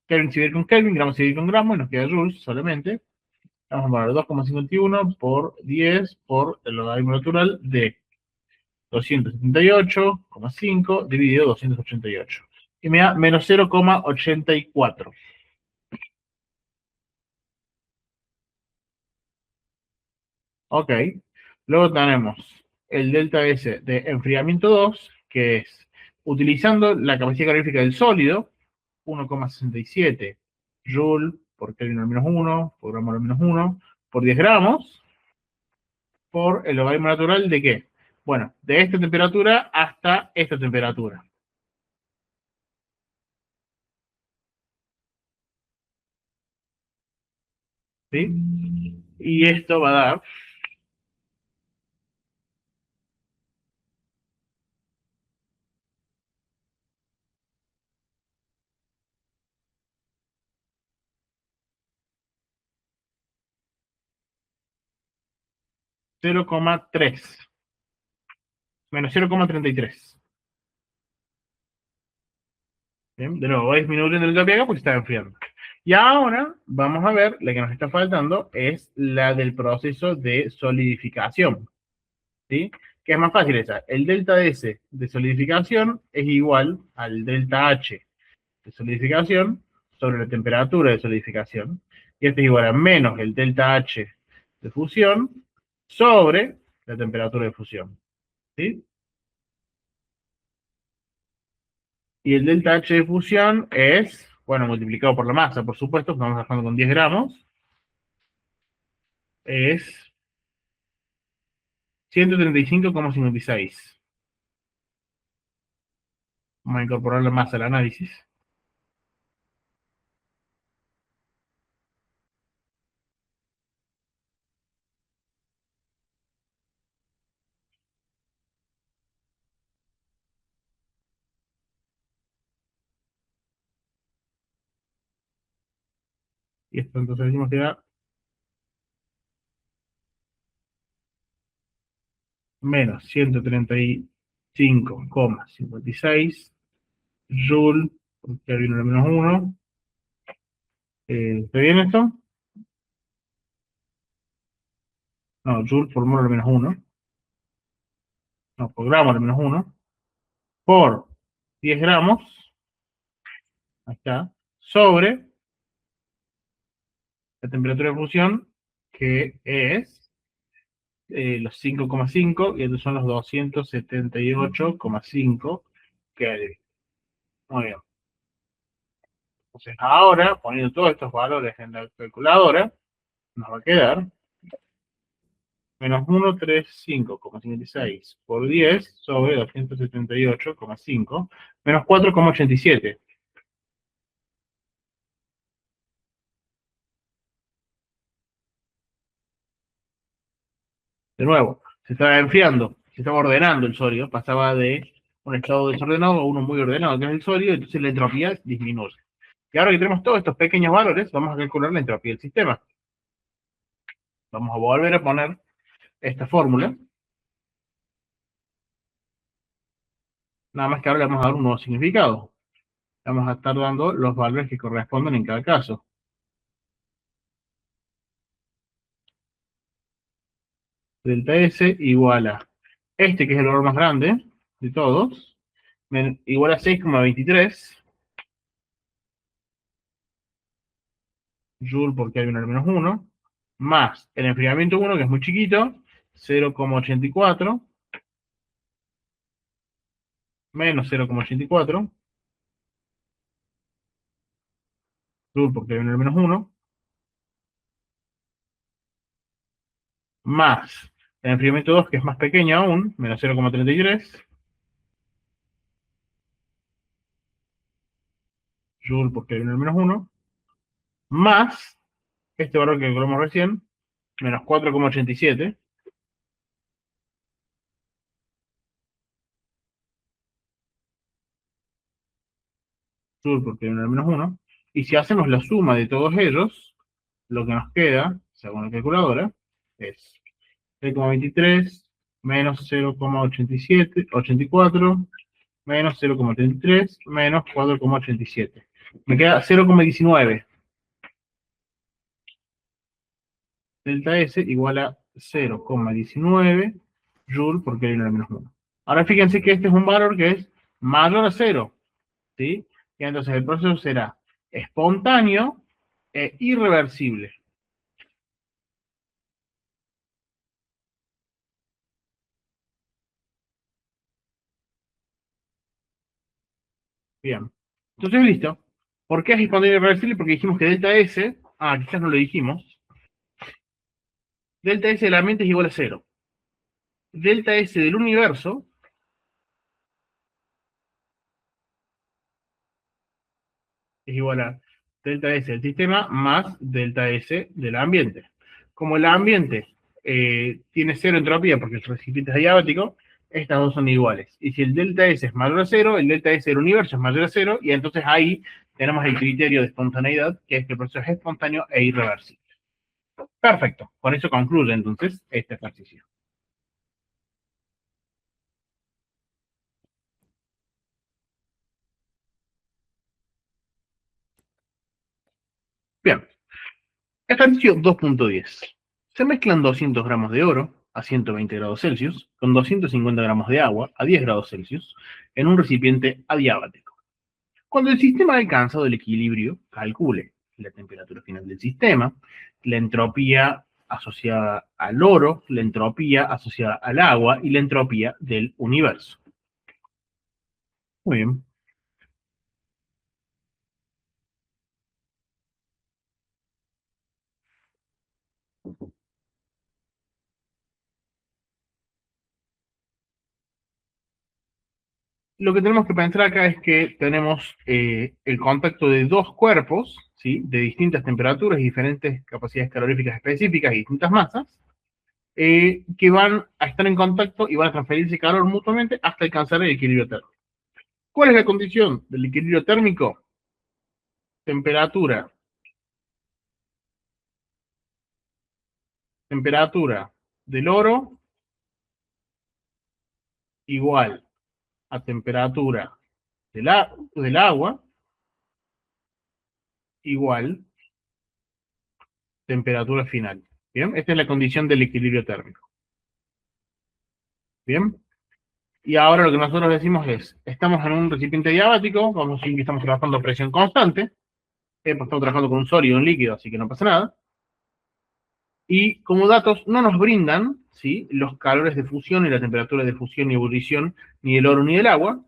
Kelvin se divide con Kelvin, gramos se divide con gramo, y nos queda joules solamente. Vamos a poner 2,51 por 10 por el logaritmo natural de 278,5 dividido 288. Y me da menos 0,84. Ok. Luego tenemos el delta S de enfriamiento 2, que es utilizando la capacidad calorífica del sólido, 1,67 Joule por Kelvin al menos 1, por gramo al menos 1, por 10 gramos, por el logaritmo natural de qué? Bueno, de esta temperatura hasta esta temperatura. ¿Sí? Y esto va a dar 0,3 menos 0,33. Bien, de nuevo, voy disminuyendo el entropía porque está enfriando. Y ahora vamos a ver, la que nos está faltando es la del proceso de solidificación. ¿Sí? que es más fácil esa. El delta S de solidificación es igual al delta H de solidificación sobre la temperatura de solidificación. Y este es igual a menos el delta H de fusión sobre la temperatura de fusión. ¿Sí? Y el delta H de fusión es, bueno, multiplicado por la masa, por supuesto, estamos trabajando con 10 gramos, es 135,56. Vamos a incorporar la masa al análisis. Y esto entonces decimos que da menos 135,56 Joule, porque vino el menos 1. ¿Está bien esto? No, Joule por mol al menos 1. No, por gramo al menos 1. Por 10 gramos, ahí está, sobre la temperatura de fusión, que es los 5,5, y estos son los 278,5 Kelvin. Muy bien. Entonces ahora, poniendo todos estos valores en la calculadora, nos va a quedar menos 135,56 por 10 sobre 278,5, menos 4,87. De nuevo, se estaba enfriando, se estaba ordenando el sodio, pasaba de un estado desordenado a uno muy ordenado, que es el sodio, entonces la entropía disminuye. Y ahora que tenemos todos estos pequeños valores, vamos a calcular la entropía del sistema. Vamos a volver a poner esta fórmula, nada más que ahora le vamos a dar un nuevo significado. Vamos a estar dando los valores que corresponden en cada caso. Delta S igual a este, que es el valor más grande de todos, igual a 6,23 Joule porque hay un al menos 1, más el enfriamiento 1, que es muy chiquito, 0,84, menos 0,84 Joule porque hay un al menos 1, más el enfriamiento 2, que es más pequeño aún, menos 0,33 Joule porque hay un al menos 1, más este valor que calculamos recién, menos 4,87 Joule porque hay un al menos 1, y si hacemos la suma de todos ellos, lo que nos queda, según la calculadora, es 6,23 menos 0,84 menos 0,83 menos 4,87. Me queda 0,19. Delta S igual a 0,19 Joule porque hay un al menos 1. Ahora fíjense que este es un valor que es mayor a 0, ¿sí? Y entonces el proceso será espontáneo e irreversible. Bien. Entonces, listo. ¿Por qué es espontáneo e irreversible? Porque dijimos que delta S, quizás no lo dijimos, delta S del ambiente es igual a 0. Delta S del universo es igual a delta S del sistema más delta S del ambiente. Como el ambiente tiene cero entropía porque el recipiente es adiabático, estas dos son iguales. Y si el delta S es mayor a cero, el delta S del universo es mayor a cero, y entonces ahí tenemos el criterio de espontaneidad, que es que el proceso es espontáneo e irreversible. Perfecto. Con eso concluye entonces este ejercicio. Bien. Ejercicio 2.10. Se mezclan 200 gramos de oro, a 120 grados Celsius con 250 gramos de agua a 10 grados Celsius en un recipiente adiabático. Cuando el sistema ha alcanzado el equilibrio, calcule la temperatura final del sistema, la entropía asociada al oro, la entropía asociada al agua y la entropía del universo. Muy bien. Lo que tenemos que pensar acá es que tenemos el contacto de dos cuerpos, ¿sí? De distintas temperaturas y diferentes capacidades caloríficas específicas y distintas masas, que van a estar en contacto y van a transferirse calor mutuamente hasta alcanzar el equilibrio térmico. ¿Cuál es la condición del equilibrio térmico? Temperatura del oro igual a temperatura del agua igual temperatura final. ¿Bien? Esta es la condición del equilibrio térmico. ¿Bien? Y ahora lo que nosotros decimos es, estamos en un recipiente diabático, vamos a decir que estamos trabajando a presión constante, pues estamos trabajando con un sólido y un líquido, así que no pasa nada. Y como datos no nos brindan, ¿sí?, los calores de fusión y la temperatura de fusión y ebullición ni del oro ni del agua.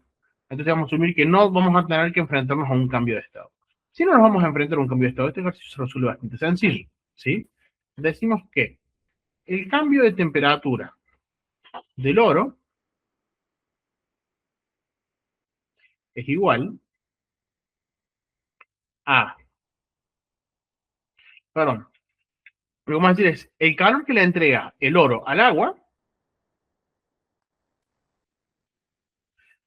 Entonces vamos a asumir que no vamos a tener que enfrentarnos a un cambio de estado. Si no nos vamos a enfrentar a un cambio de estado, este ejercicio se resuelve bastante sencillo, ¿sí? Decimos que el cambio de temperatura del oro es igual a, perdón, lo que vamos a decir es, el calor que le entrega el oro al agua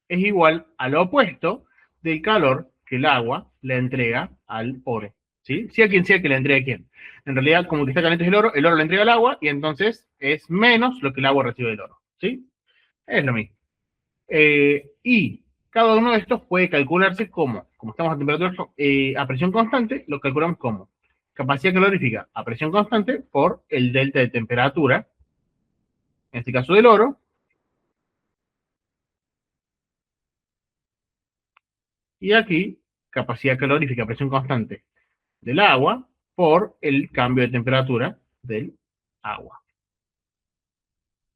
es igual al opuesto del calor que el agua le entrega al oro, ¿sí? Sea quien sea que le entregue a quién. En realidad, como que está caliente el oro le entrega al agua y entonces es menos lo que el agua recibe del oro, ¿sí? Es lo mismo. Y cada uno de estos puede calcularse como estamos a temperatura, a presión constante, lo calculamos como capacidad calorífica a presión constante por el delta de temperatura, en este caso del oro, y aquí capacidad calorífica a presión constante del agua por el cambio de temperatura del agua.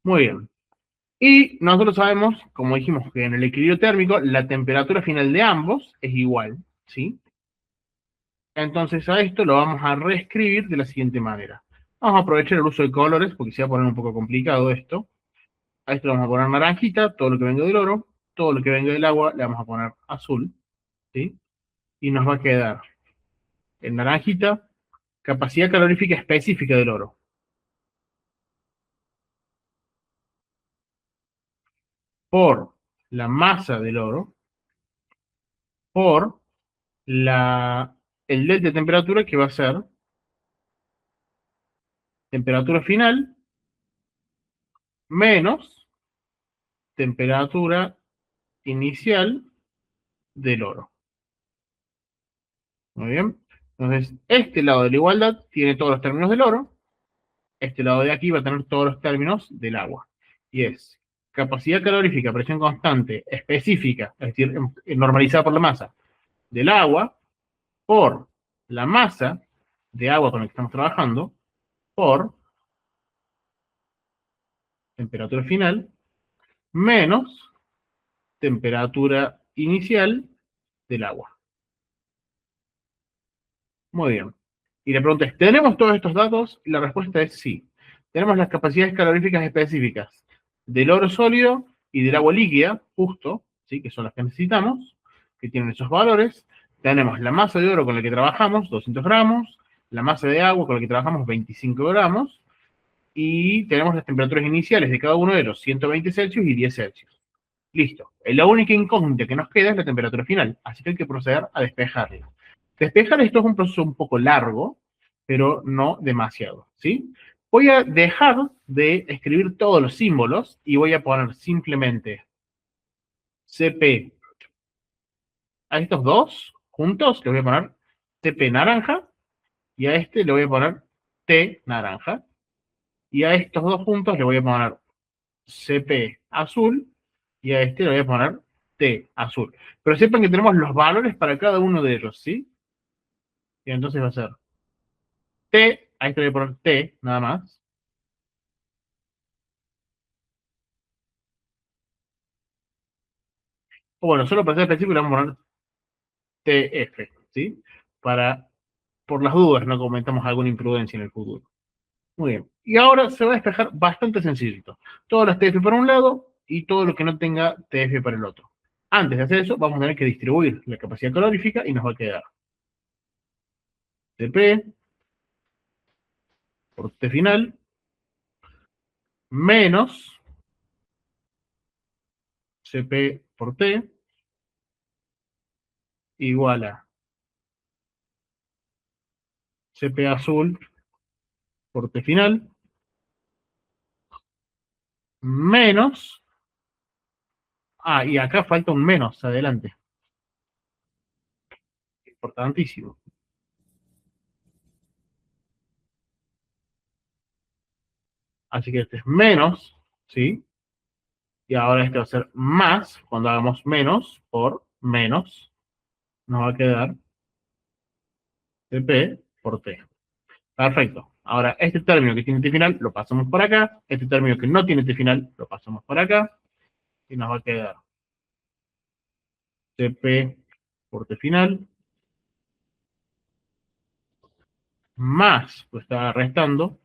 Muy bien. Y nosotros sabemos, como dijimos, que en el equilibrio térmico la temperatura final de ambos es igual, ¿sí? Entonces a esto lo vamos a reescribir de la siguiente manera. Vamos a aprovechar el uso de colores, porque se va a poner un poco complicado esto. A esto le vamos a poner naranjita, todo lo que venga del oro, todo lo que venga del agua le vamos a poner azul, ¿sí? Y nos va a quedar en naranjita capacidad calorífica específica del oro. Por la masa del oro, por el delta de temperatura que va a ser temperatura final menos temperatura inicial del oro. Muy bien. Entonces, este lado de la igualdad tiene todos los términos del oro. Este lado de aquí va a tener todos los términos del agua. Y es capacidad calorífica, presión constante, específica, es decir, normalizada por la masa, del agua, por la masa de agua con la que estamos trabajando, por temperatura final, menos temperatura inicial del agua. Muy bien. Y la pregunta es, ¿tenemos todos estos datos? Y la respuesta es sí. Tenemos las capacidades caloríficas específicas del oro sólido y del agua líquida, justo, ¿sí?, que son las que necesitamos, que tienen esos valores. Tenemos la masa de oro con la que trabajamos, 200 gramos, la masa de agua con la que trabajamos, 25 gramos, y tenemos las temperaturas iniciales de cada uno de los 120 Celsius y 10 Celsius. Listo. La única incógnita que nos queda es la temperatura final, así que hay que proceder a despejarla. Despejar esto es un proceso un poco largo, pero no demasiado, ¿sí? Voy a dejar de escribir todos los símbolos y voy a poner simplemente CP a estos dos juntos, le voy a poner CP naranja, y a este le voy a poner T naranja, Y a estos dos puntos le voy a poner CP azul y a este le voy a poner T azul. Pero sepan que tenemos los valores para cada uno de ellos, ¿sí? Y entonces va a ser T, a este le voy a poner T, nada más. O bueno, solo para ser específico le vamos a poner TF, ¿sí? Por las dudas, no cometamos alguna imprudencia en el futuro. Muy bien. Y ahora se va a despejar bastante sencillito. Todas las TF para un lado y todo lo que no tenga TF para el otro. Antes de hacer eso, vamos a tener que distribuir la capacidad calorífica y nos va a quedar TP por T final menos CP por T igual a CP azul por T final menos, y acá falta un menos adelante, importantísimo. Así que este es menos, ¿sí? Y ahora este va a ser más, cuando hagamos menos por menos, nos va a quedar CP por T. Perfecto. Ahora, este término que tiene T final lo pasamos por acá, este término que no tiene T final lo pasamos por acá, y nos va a quedar CP por T final más, pues está restando,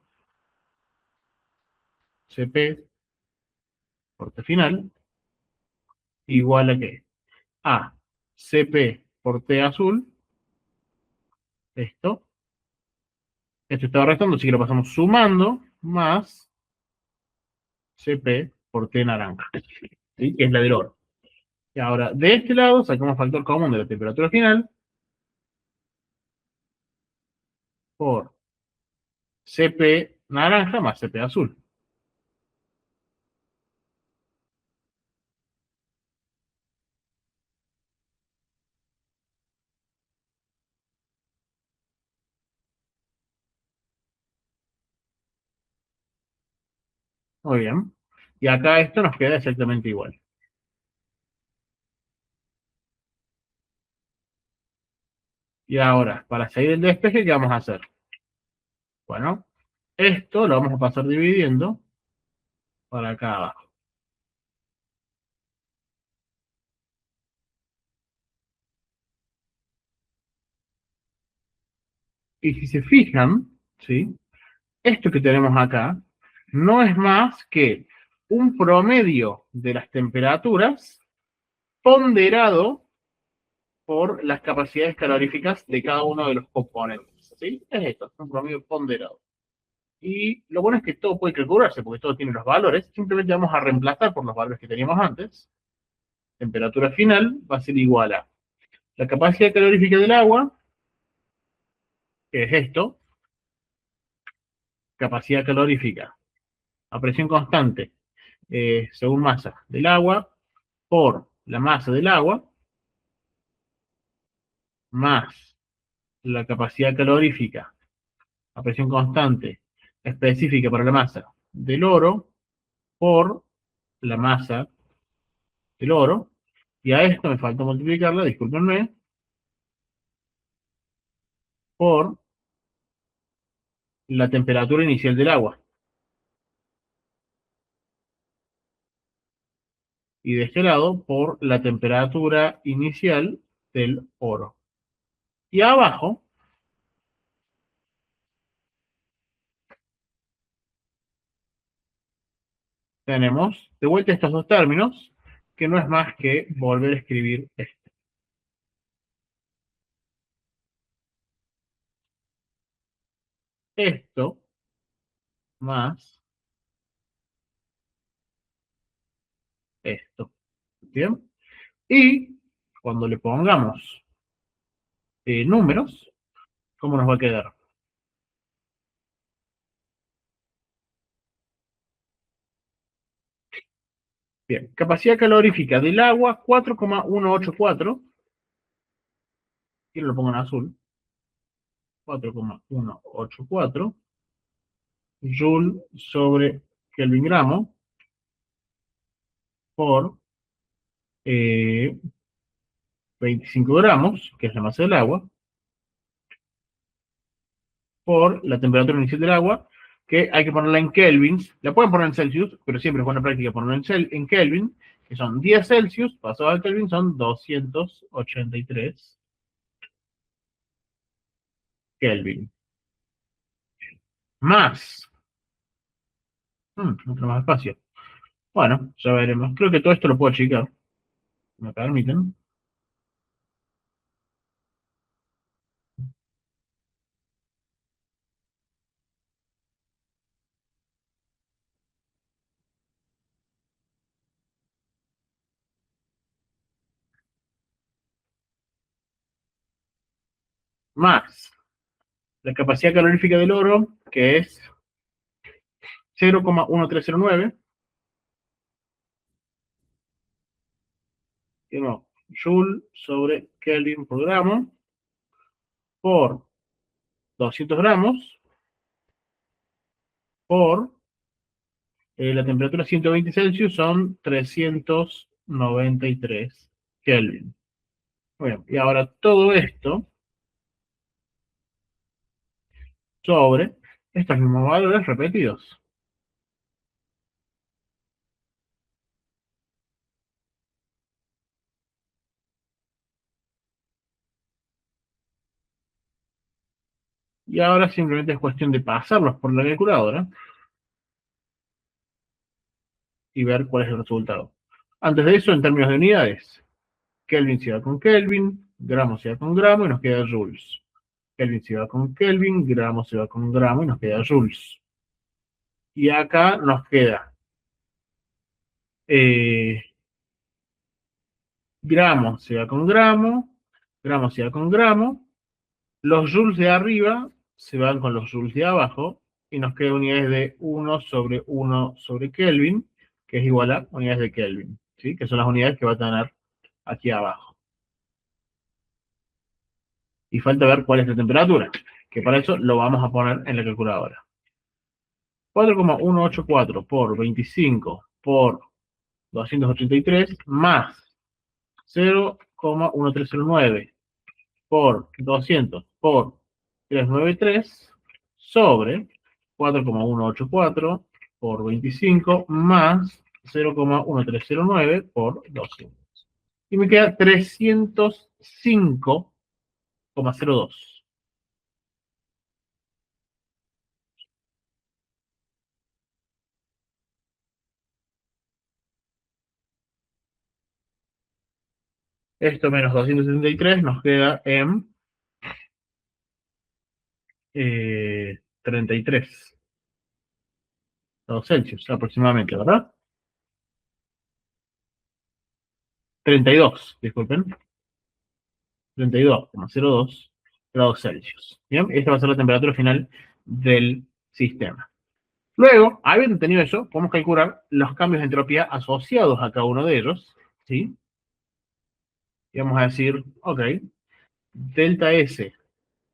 CP por T final igual a qué? A CP por T azul, esto estaba restando, así que lo pasamos sumando, más CP por T naranja, ¿sí? Que es la del oro. Y ahora, de este lado, sacamos factor común de la temperatura final por CP naranja más CP azul. Muy bien. Y acá esto nos queda exactamente igual. Y ahora, para seguir el despeje, ¿qué vamos a hacer? Bueno, esto lo vamos a pasar dividiendo para acá abajo. Y si se fijan, ¿sí? Esto que tenemos acá no es más que un promedio de las temperaturas ponderado por las capacidades caloríficas de cada uno de los componentes. ¿Sí? Es esto, es un promedio ponderado. Y lo bueno es que todo puede calcularse, porque todo tiene los valores. Simplemente vamos a reemplazar por los valores que teníamos antes. Temperatura final va a ser igual a la capacidad calorífica del agua, que es esto, capacidad calorífica a presión constante según masa del agua, por la masa del agua, más la capacidad calorífica a presión constante específica para la masa del oro, por la masa del oro, y a esto me falta multiplicarla, discúlpenme, por la temperatura inicial del agua. Y de este lado, por la temperatura inicial del oro. Y abajo tenemos de vuelta estos dos términos, que no es más que volver a escribir esto. Esto más esto. ¿Bien? Y cuando le pongamos números, ¿cómo nos va a quedar? Bien, capacidad calorífica del agua 4,184. Y lo pongo en azul. 4,184 Joule sobre Kelvin gramo por 25 gramos, que es la masa del agua, por la temperatura inicial del agua, que hay que ponerla en kelvins. La pueden poner en Celsius, pero siempre es buena práctica ponerla en Kelvin, que son 10 Celsius, pasado a Kelvin son 283 Kelvin. Más. Mucho más espacio. Bueno, ya veremos. Creo que todo esto lo puedo achicar. ¿Me permiten? Más la capacidad calorífica del oro, que es 0,1309, no, Joule sobre Kelvin por gramo, por 200 gramos, por la temperatura 120 Celsius son 393 Kelvin. Bueno, y ahora todo esto sobre estos mismos valores repetidos. Y ahora simplemente es cuestión de pasarlos por la calculadora y ver cuál es el resultado. Antes de eso, en términos de unidades, Kelvin se va con Kelvin, gramo se va con gramo y nos queda joules. Kelvin se va con Kelvin, gramo se va con gramo y nos queda joules. Y acá nos queda eh, gramo se va con gramo se va con gramo, los joules de arriba se van con los joules de abajo y nos queda unidades de 1 sobre Kelvin, que es igual a unidades de Kelvin, ¿sí? Que son las unidades que va a tener aquí abajo. Y falta ver cuál es la temperatura, que para eso lo vamos a poner en la calculadora. 4,184 por 25 por 283 más 0,1309 por 200 por 393 sobre 4,184 por 25 más 0,1309 por 200. Y me queda 305,02. Esto menos 273 nos queda en 33 grados Celsius aproximadamente, ¿verdad? 32, disculpen. 32,02 grados Celsius. Bien, esta va a ser la temperatura final del sistema. Luego, habiendo tenido eso, podemos calcular los cambios de entropía asociados a cada uno de ellos, ¿sí? Y vamos a decir, ok, delta S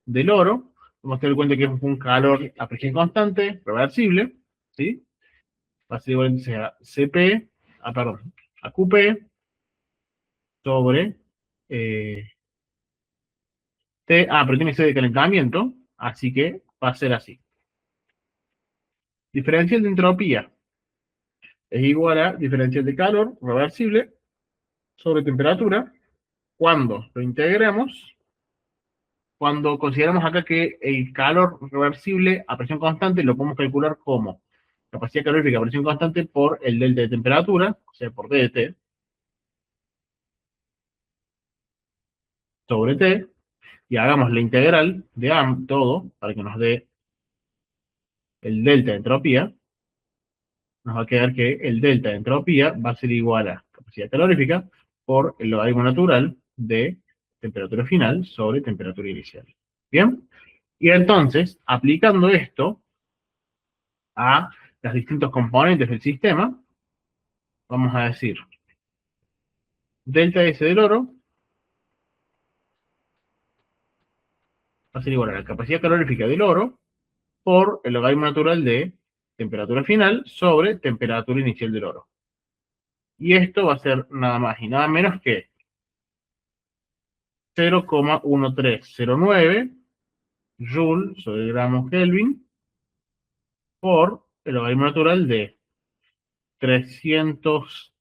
del oro, vamos a tener en cuenta que es un calor a presión constante, reversible, ¿sí? Va a ser igual a CP, perdón, a QP sobre T, pero tiene que ser de calentamiento, así que va a ser así. Diferencial de entropía es igual a diferencial de calor reversible sobre temperatura cuando lo integramos, cuando consideramos acá que el calor reversible a presión constante lo podemos calcular como capacidad calorífica a presión constante por el delta de temperatura, o sea, por D de T, sobre T, y hagamos la integral de todo para que nos dé el delta de entropía, nos va a quedar que el delta de entropía va a ser igual a capacidad calorífica por el logaritmo natural de temperatura final sobre temperatura inicial. ¿Bien? Y entonces, aplicando esto a los distintos componentes del sistema, vamos a decir delta S del oro va a ser igual a la capacidad calorífica del oro por el logaritmo natural de temperatura final sobre temperatura inicial del oro. Y esto va a ser nada más y nada menos que 0,1309 Joule sobre gramo Kelvin por el logaritmo natural de 300,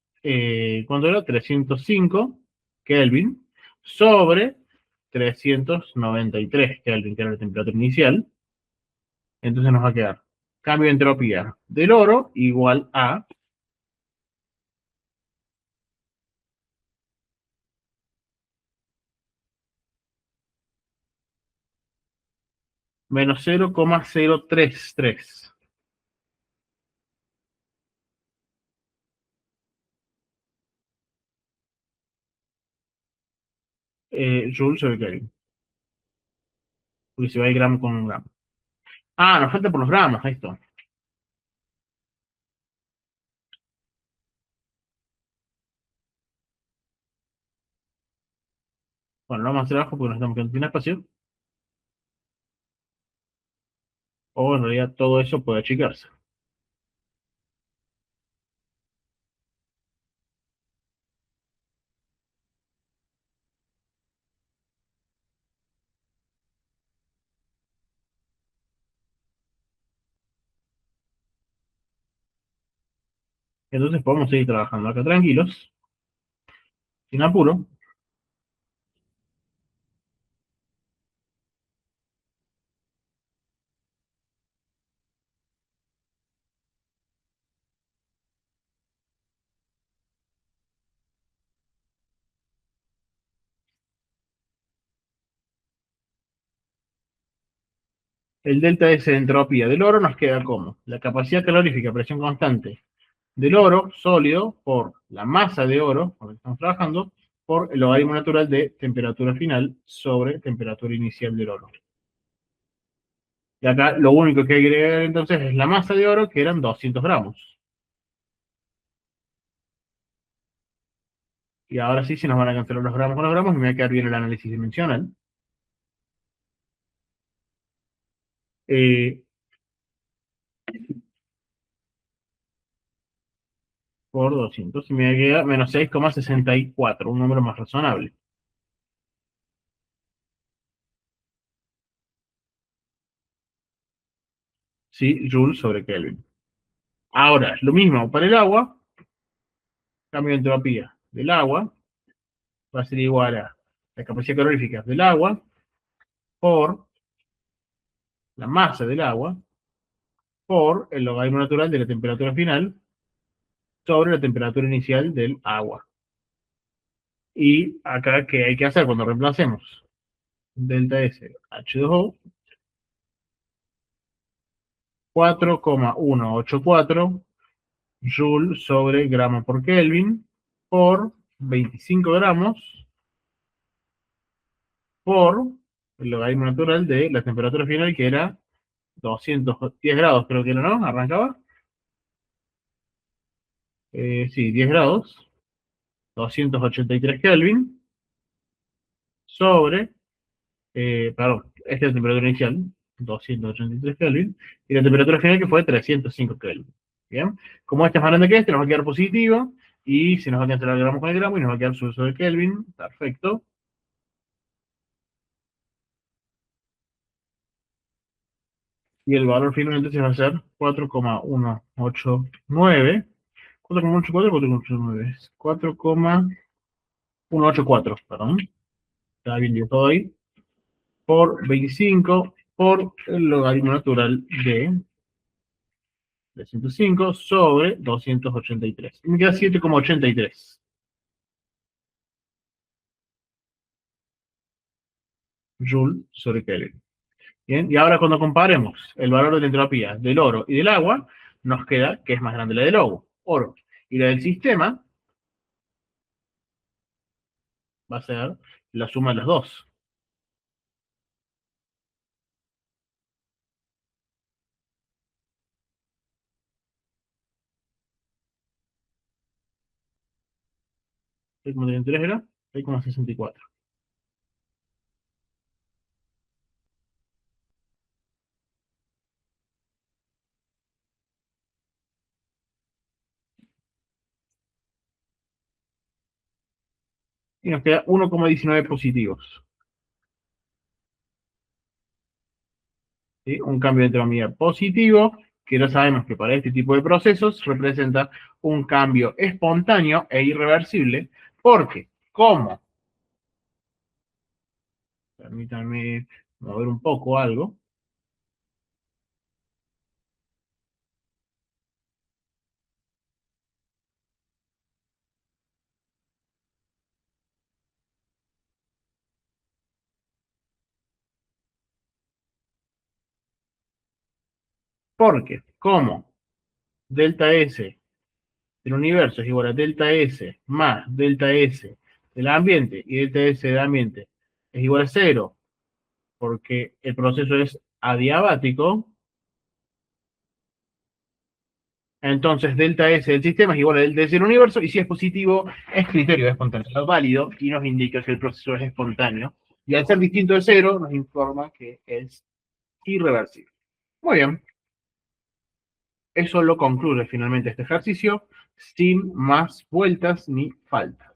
¿cuánto era? 305 Kelvin sobre 393 Kelvin, que era la temperatura inicial. Entonces nos va a quedar cambio de entropía del oro igual a menos 0,033 Joule sobre Kelvin. Porque se va el gramo con un gramo. Ah, nos falta por los gramos, esto. Bueno, lo vamos a hacer abajo porque nos estamos quedando sin espacio. O en realidad todo eso puede achicarse. Entonces podemos seguir trabajando acá tranquilos, sin apuro. El delta S de entropía del oro nos queda como la capacidad calorífica a presión constante del oro sólido por la masa de oro, con la que estamos trabajando, por el logaritmo natural de temperatura final sobre temperatura inicial del oro. Y acá lo único que hay que agregar entonces es la masa de oro, que eran 200 gramos. Y ahora sí se nos van a cancelar los gramos con los gramos y me va a quedar bien el análisis dimensional. Eh, por 200 y me queda menos 6,64, un número más razonable. Sí, Joule sobre Kelvin. Ahora, lo mismo para el agua, cambio de entropía del agua va a ser igual a la capacidad calorífica del agua por la masa del agua por el logaritmo natural de la temperatura final sobre la temperatura inicial del agua. Y acá, ¿qué hay que hacer cuando reemplacemos? Delta S H2O 4,184 Joule sobre gramo por Kelvin por 25 gramos por el logaritmo natural de la temperatura final, que era 210 grados, creo que era, ¿no? Arrancaba. Sí, 10 grados, 283 Kelvin sobre, perdón, esta es la temperatura inicial, 283 Kelvin, y la temperatura final que fue 305 Kelvin. Bien, como este es más grande que este, nos va a quedar positivo, y se nos va a cancelar el gramo con el gramo, y nos va a quedar su uso de Kelvin, perfecto. Y el valor final entonces va a ser 4,189, 4,184, 4,189, 4,184, perdón, está bien dibujado ahí, por 25 por el logaritmo natural de 305 sobre 283. Y me queda 7,83 Joule sobre Kelvin. Bien, y ahora cuando comparemos el valor de la entropía del oro y del agua, nos queda que es más grande la del oro. Y la del sistema va a ser la suma de los dos. ¿6,33 era? 6,64. y nos queda 1,19 positivos. ¿Sí? Un cambio de entropía positivo, que ya sabemos que para este tipo de procesos representa un cambio espontáneo e irreversible, porque, ¿cómo? Permítanme mover un poco algo. Porque, ¿cómo? Delta S del universo es igual a delta S más delta S del ambiente y delta S del ambiente es igual a cero, porque el proceso es adiabático. Entonces, delta S del sistema es igual a delta S del universo, y si es positivo, es criterio de espontaneidad válido y nos indica que el proceso es espontáneo. Y al ser distinto de cero, nos informa que es irreversible. Muy bien, eso lo concluye finalmente este ejercicio, sin más vueltas ni faltas.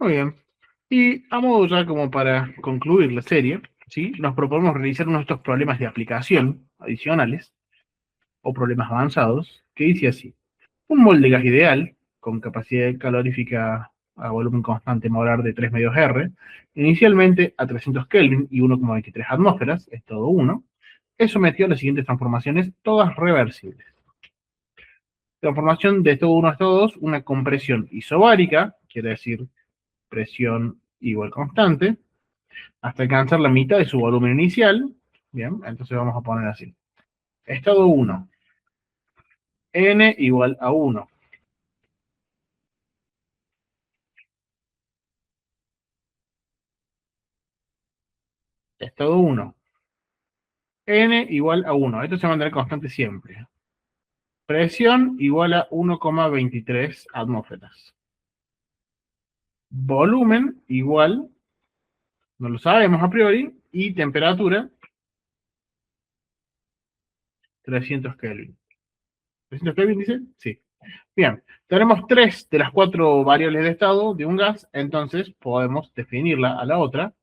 Muy bien. Y a modo ya como para concluir la serie, ¿sí? Nos proponemos realizar uno de estos problemas de aplicación adicionales o problemas avanzados, que dice así. Un mol de gas ideal, con capacidad calorífica a volumen constante molar de 3 medios R, inicialmente a 300 Kelvin y 1,23 atmósferas, es todo uno, es sometido a las siguientes transformaciones, todas reversibles. Transformación de estado 1 a estado 2, una compresión isobárica, quiere decir presión igual constante, hasta alcanzar la mitad de su volumen inicial. Bien, entonces vamos a poner así. Estado 1, N igual a 1. Estado 1, N igual a 1. Esto se va a mantener constante siempre. Presión igual a 1,23 atmósferas. Volumen igual, no lo sabemos a priori, y temperatura 300 Kelvin. ¿300 Kelvin dice? Sí. Bien, tenemos tres de las cuatro variables de estado de un gas, entonces podemos definirla a la otra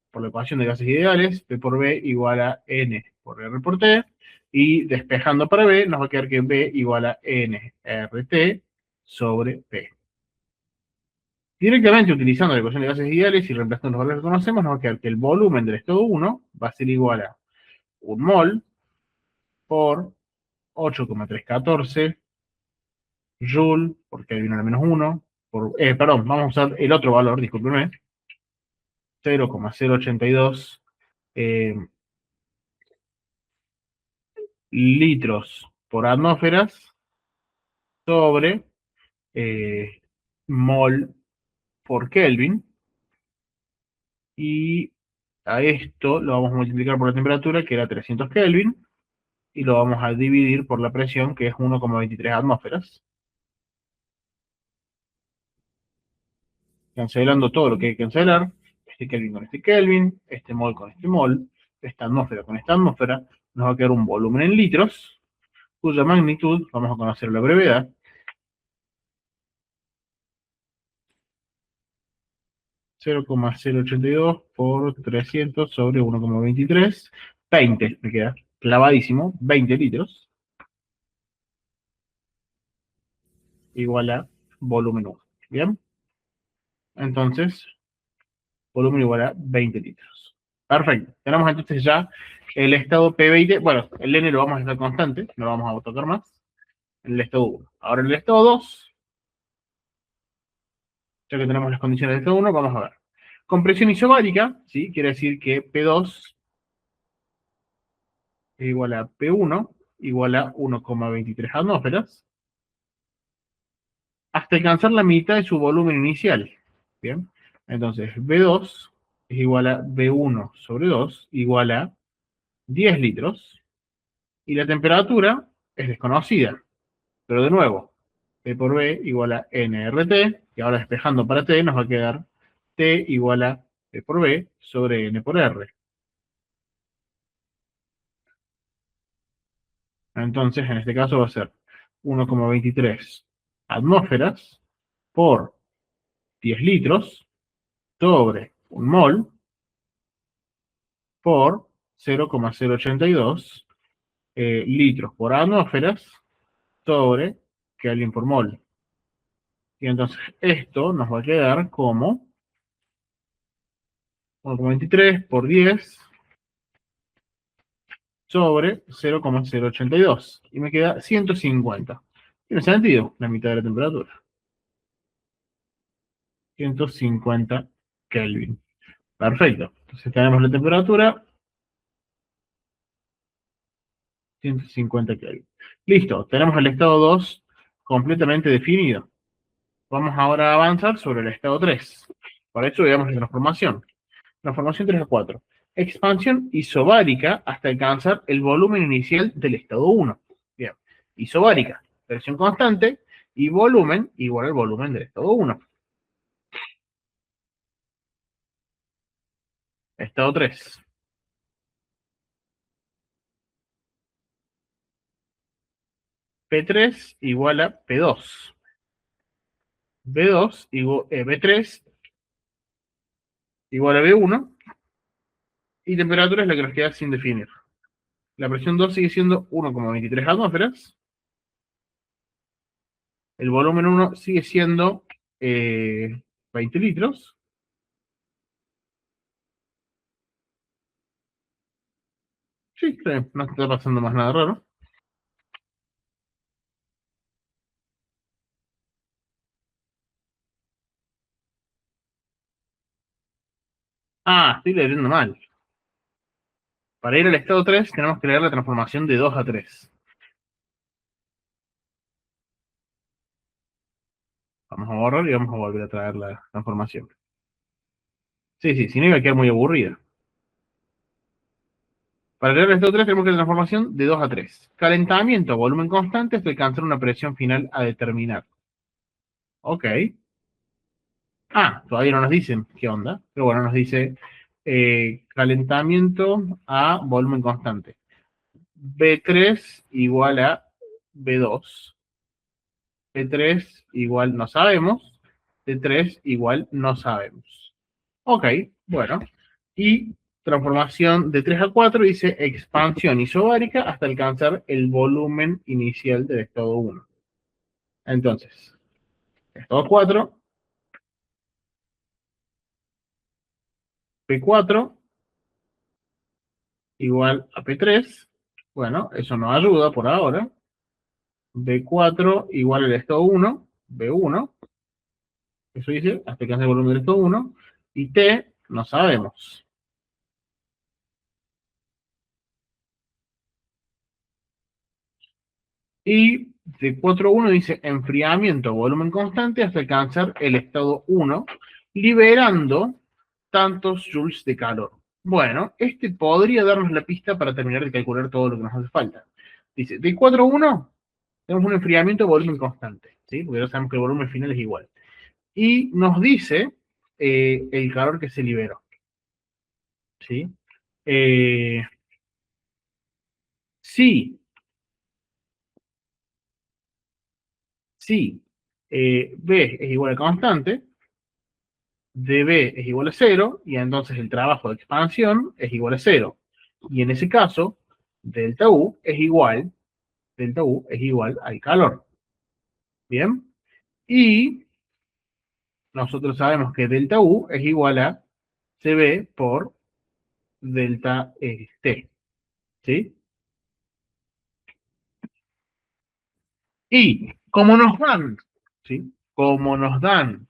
por la ecuación de gases ideales, P por B igual a N por R por T, y despejando para B nos va a quedar que B igual a N RT sobre P. Directamente utilizando la ecuación de gases ideales y reemplazando los valores que conocemos, nos va a quedar que el volumen del estado 1 va a ser igual a 1 mol por 8,314 joule, porque hay 1 a la menos 1, perdón, vamos a usar el otro valor, discúlpenme, 0,082 litros por atmósferas sobre mol por Kelvin, y a esto lo vamos a multiplicar por la temperatura, que era 300 Kelvin, y lo vamos a dividir por la presión, que es 1,23 atmósferas, cancelando todo lo que hay que cancelar, este Kelvin con este Kelvin, este mol con este mol, esta atmósfera con esta atmósfera, nos va a quedar un volumen en litros, cuya magnitud, vamos a conocer la brevedad, 0,082 por 300 sobre 1,23, 20, me queda clavadísimo, 20 litros, igual a volumen 1. ¿Bien? Entonces, volumen igual a 20 litros. Perfecto. Tenemos entonces ya el estado P20. Bueno, el N lo vamos a dejar constante, no lo vamos a tocar más. En el estado 1. Ahora en el estado 2, ya que tenemos las condiciones del estado 1, vamos a ver. Compresión isobárica, ¿sí? Quiere decir que P2 es igual a P1 igual a 1,23 atmósferas hasta alcanzar la mitad de su volumen inicial. Bien, entonces B2 es igual a B1 sobre 2 igual a 10 litros y la temperatura es desconocida. Pero de nuevo, P por B igual a nRT, y ahora despejando para T nos va a quedar T igual a P por B sobre N por R. Entonces, en este caso va a ser 1,23 atmósferas por 10 litros sobre un mol por 0,082 litros por atmósferas sobre Kelvin por mol. Y entonces esto nos va a quedar como 1,23 por 10 sobre 0,082. Y me queda 150. Tiene sentido, la mitad de la temperatura. 150 Kelvin. Perfecto. Entonces tenemos la temperatura 150 Kelvin. Listo, tenemos el estado 2 completamente definido. Vamos ahora a avanzar sobre el estado 3. Para eso veamos la transformación. Transformación 3 a 4. Expansión isobárica hasta alcanzar el volumen inicial del estado 1. Bien. Isobárica, presión constante, y volumen igual al volumen del estado 1. Estado 3. P3 igual a P2. B2 igual, B3 igual a B1, y temperatura es la que nos queda sin definir. La presión 2 sigue siendo 1,23 atmósferas, el volumen 1 sigue siendo 20 litros, sí, está bien, no está pasando más nada raro. Ah, estoy leyendo mal. Para ir al estado 3 tenemos que leer la transformación de 2 a 3. Vamos a borrar y vamos a volver a traer la transformación. Sí, sí, si no iba a quedar muy aburrida. Para leer el estado 3 tenemos que leer la transformación de 2 a 3. Calentamiento a volumen constante hasta alcanzar una presión final a determinar. Ok. Ah, todavía no nos dicen qué onda, pero bueno, nos dice calentamiento a volumen constante. B3 igual a B2. B3 igual no sabemos. B3 igual no sabemos. Ok, bueno. Y transformación de 3 a 4 dice expansión isobárica hasta alcanzar el volumen inicial del estado 1. Entonces, estado 4, P4 igual a P3. Bueno, eso nos ayuda por ahora. B4 igual al estado 1, B1, eso dice, hasta que hace el volumen del estado 1, y T no sabemos. Y D4.1 dice enfriamiento, volumen constante hasta alcanzar el estado 1, liberando tantos joules de calor. Bueno, este podría darnos la pista para terminar de calcular todo lo que nos hace falta. Dice, D4.1 tenemos un enfriamiento de volumen constante, ¿sí? Porque ya sabemos que el volumen final es igual. Y nos dice el calor que se liberó, ¿sí? Eh, sí, sí, B es igual a constante, dB es igual a cero, y entonces el trabajo de expansión es igual a cero. Y en ese caso, delta U es igual al calor. ¿Bien? Y nosotros sabemos que delta U es igual a CB por delta T. ¿Sí? Y como nos dan, ¿sí? Como nos dan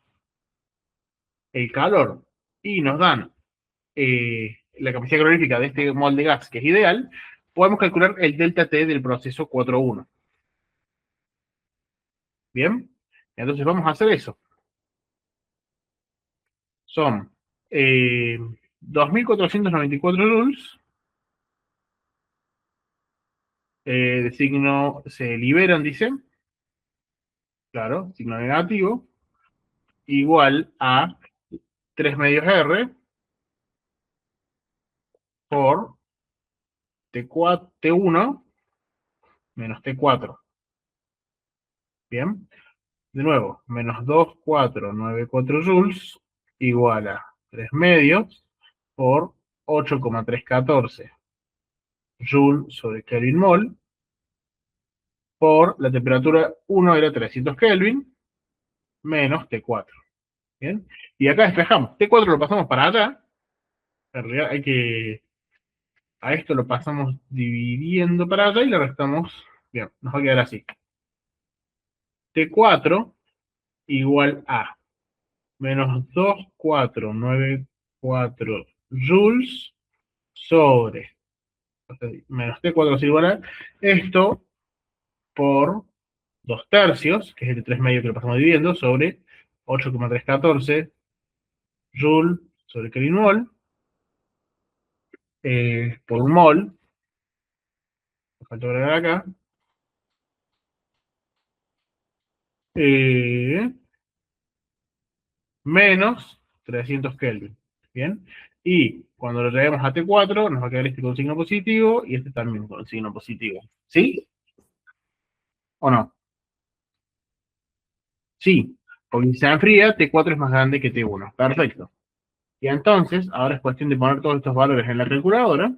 el calor y nos dan la capacidad calorífica de este mol de gas, que es ideal, podemos calcular el delta T del proceso 4.1. ¿Bien? Entonces vamos a hacer eso. Son 2.494 joules de signo, se liberan, dicen, claro, signo negativo, igual a 3 medios R por T4, T1 menos T4. Bien, de nuevo, menos 2.494 joules igual a 3 medios por 8,314 joule sobre Kelvin mol por la temperatura 1 era 300 Kelvin menos T4. ¿Bien? Y acá despejamos. T4 lo pasamos para allá. En realidad hay que... A esto lo pasamos dividiendo para allá y le restamos... Bien, nos va a quedar así. T4 igual a menos 2.494 joules sobre menos T4 es igual a esto por 2 tercios, que es el 3 medio que lo pasamos dividiendo, sobre 8,314 joule sobre Kelvin mol, por un mol, me falta agregar acá, eh, menos 300 Kelvin. ¿Bien? Y cuando lo llevemos a T4, nos va a quedar este con signo positivo y este también con signo positivo. ¿Sí? ¿O no? Sí, porque si se enfría, T4 es más grande que T1. Perfecto. Y entonces, ahora es cuestión de poner todos estos valores en la calculadora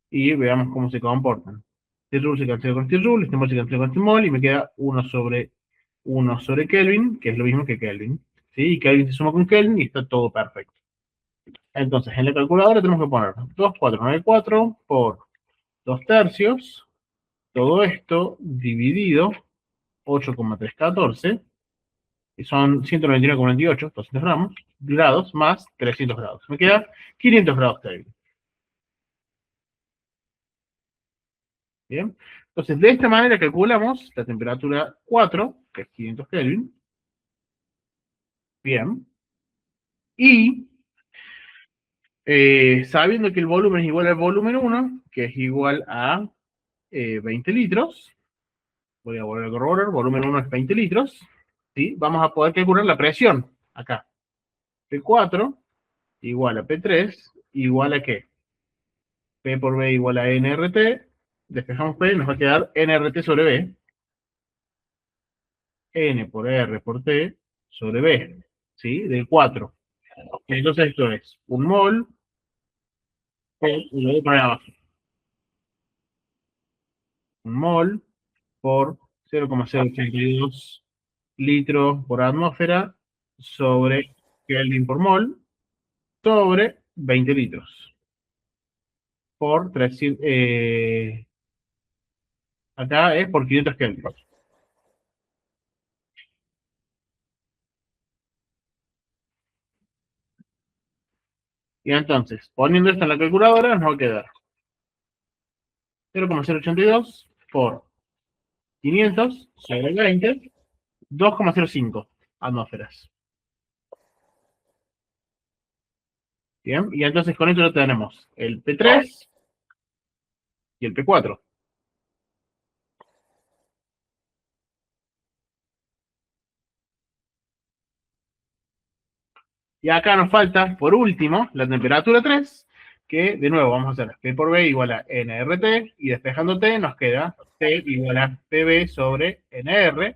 y veamos cómo se comportan. Este rule se cancela con este rule, este mol se cancela con este mol y me queda 1 sobre Kelvin, que es lo mismo que Kelvin. ¿Sí? Y Kelvin se suma con Kelvin y está todo perfecto. Entonces, en la calculadora tenemos que poner 2494 por 2 tercios, todo esto dividido 8,314, y son 199,98, 200 grados, más 300 grados. Me queda 500 grados Kelvin. Bien. Entonces, de esta manera calculamos la temperatura 4, que es 500 Kelvin. Bien. Y sabiendo que el volumen es igual al volumen 1, que es igual a 20 litros, voy a volver a corroborar, volumen 1 es 20 litros, ¿sí? Vamos a poder calcular la presión acá. P4 igual a P3 igual a ¿qué? P por B igual a NRT, despejamos P, nos va a quedar NRT sobre B, N por R por T sobre B, ¿sí? Del 4. Entonces esto es un mol, y lo voy a poner abajo, un mol por 0,082 litros por atmósfera sobre Kelvin por mol sobre 20 litros por 300, acá es por 500 Kelvin. Y entonces, poniendo esto en la calculadora, nos va a quedar 0,082 por 500 sobre 20, 2,05 atmósferas. Bien, y entonces con esto ya tenemos el P3 y el P4. Y acá nos falta, por último, la temperatura 3, que de nuevo vamos a hacer P por B igual a NRT, y despejando T nos queda T igual a PB sobre NR,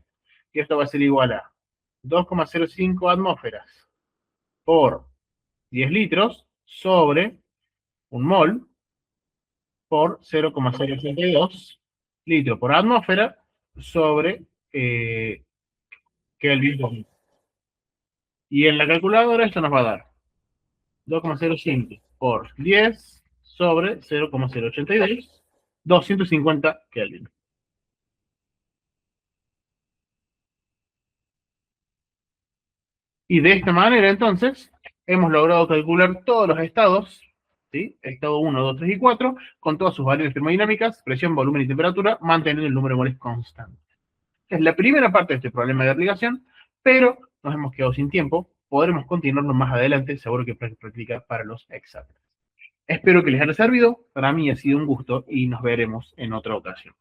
y esto va a ser igual a 2,05 atmósferas por 10 litros sobre un mol por 0,082 litros por atmósfera sobre Kelvin. Y en la calculadora esto nos va a dar 2,05 por 10 sobre 0,082, 250 Kelvin. Y de esta manera, entonces, hemos logrado calcular todos los estados, ¿sí? Estado 1, 2, 3 y 4, con todas sus variables termodinámicas, presión, volumen y temperatura, manteniendo el número de moles constante. Es la primera parte de este problema de aplicación, pero nos hemos quedado sin tiempo. Podremos continuarlo más adelante, seguro que practica para los exámenes. Espero que les haya servido, para mí ha sido un gusto y nos veremos en otra ocasión.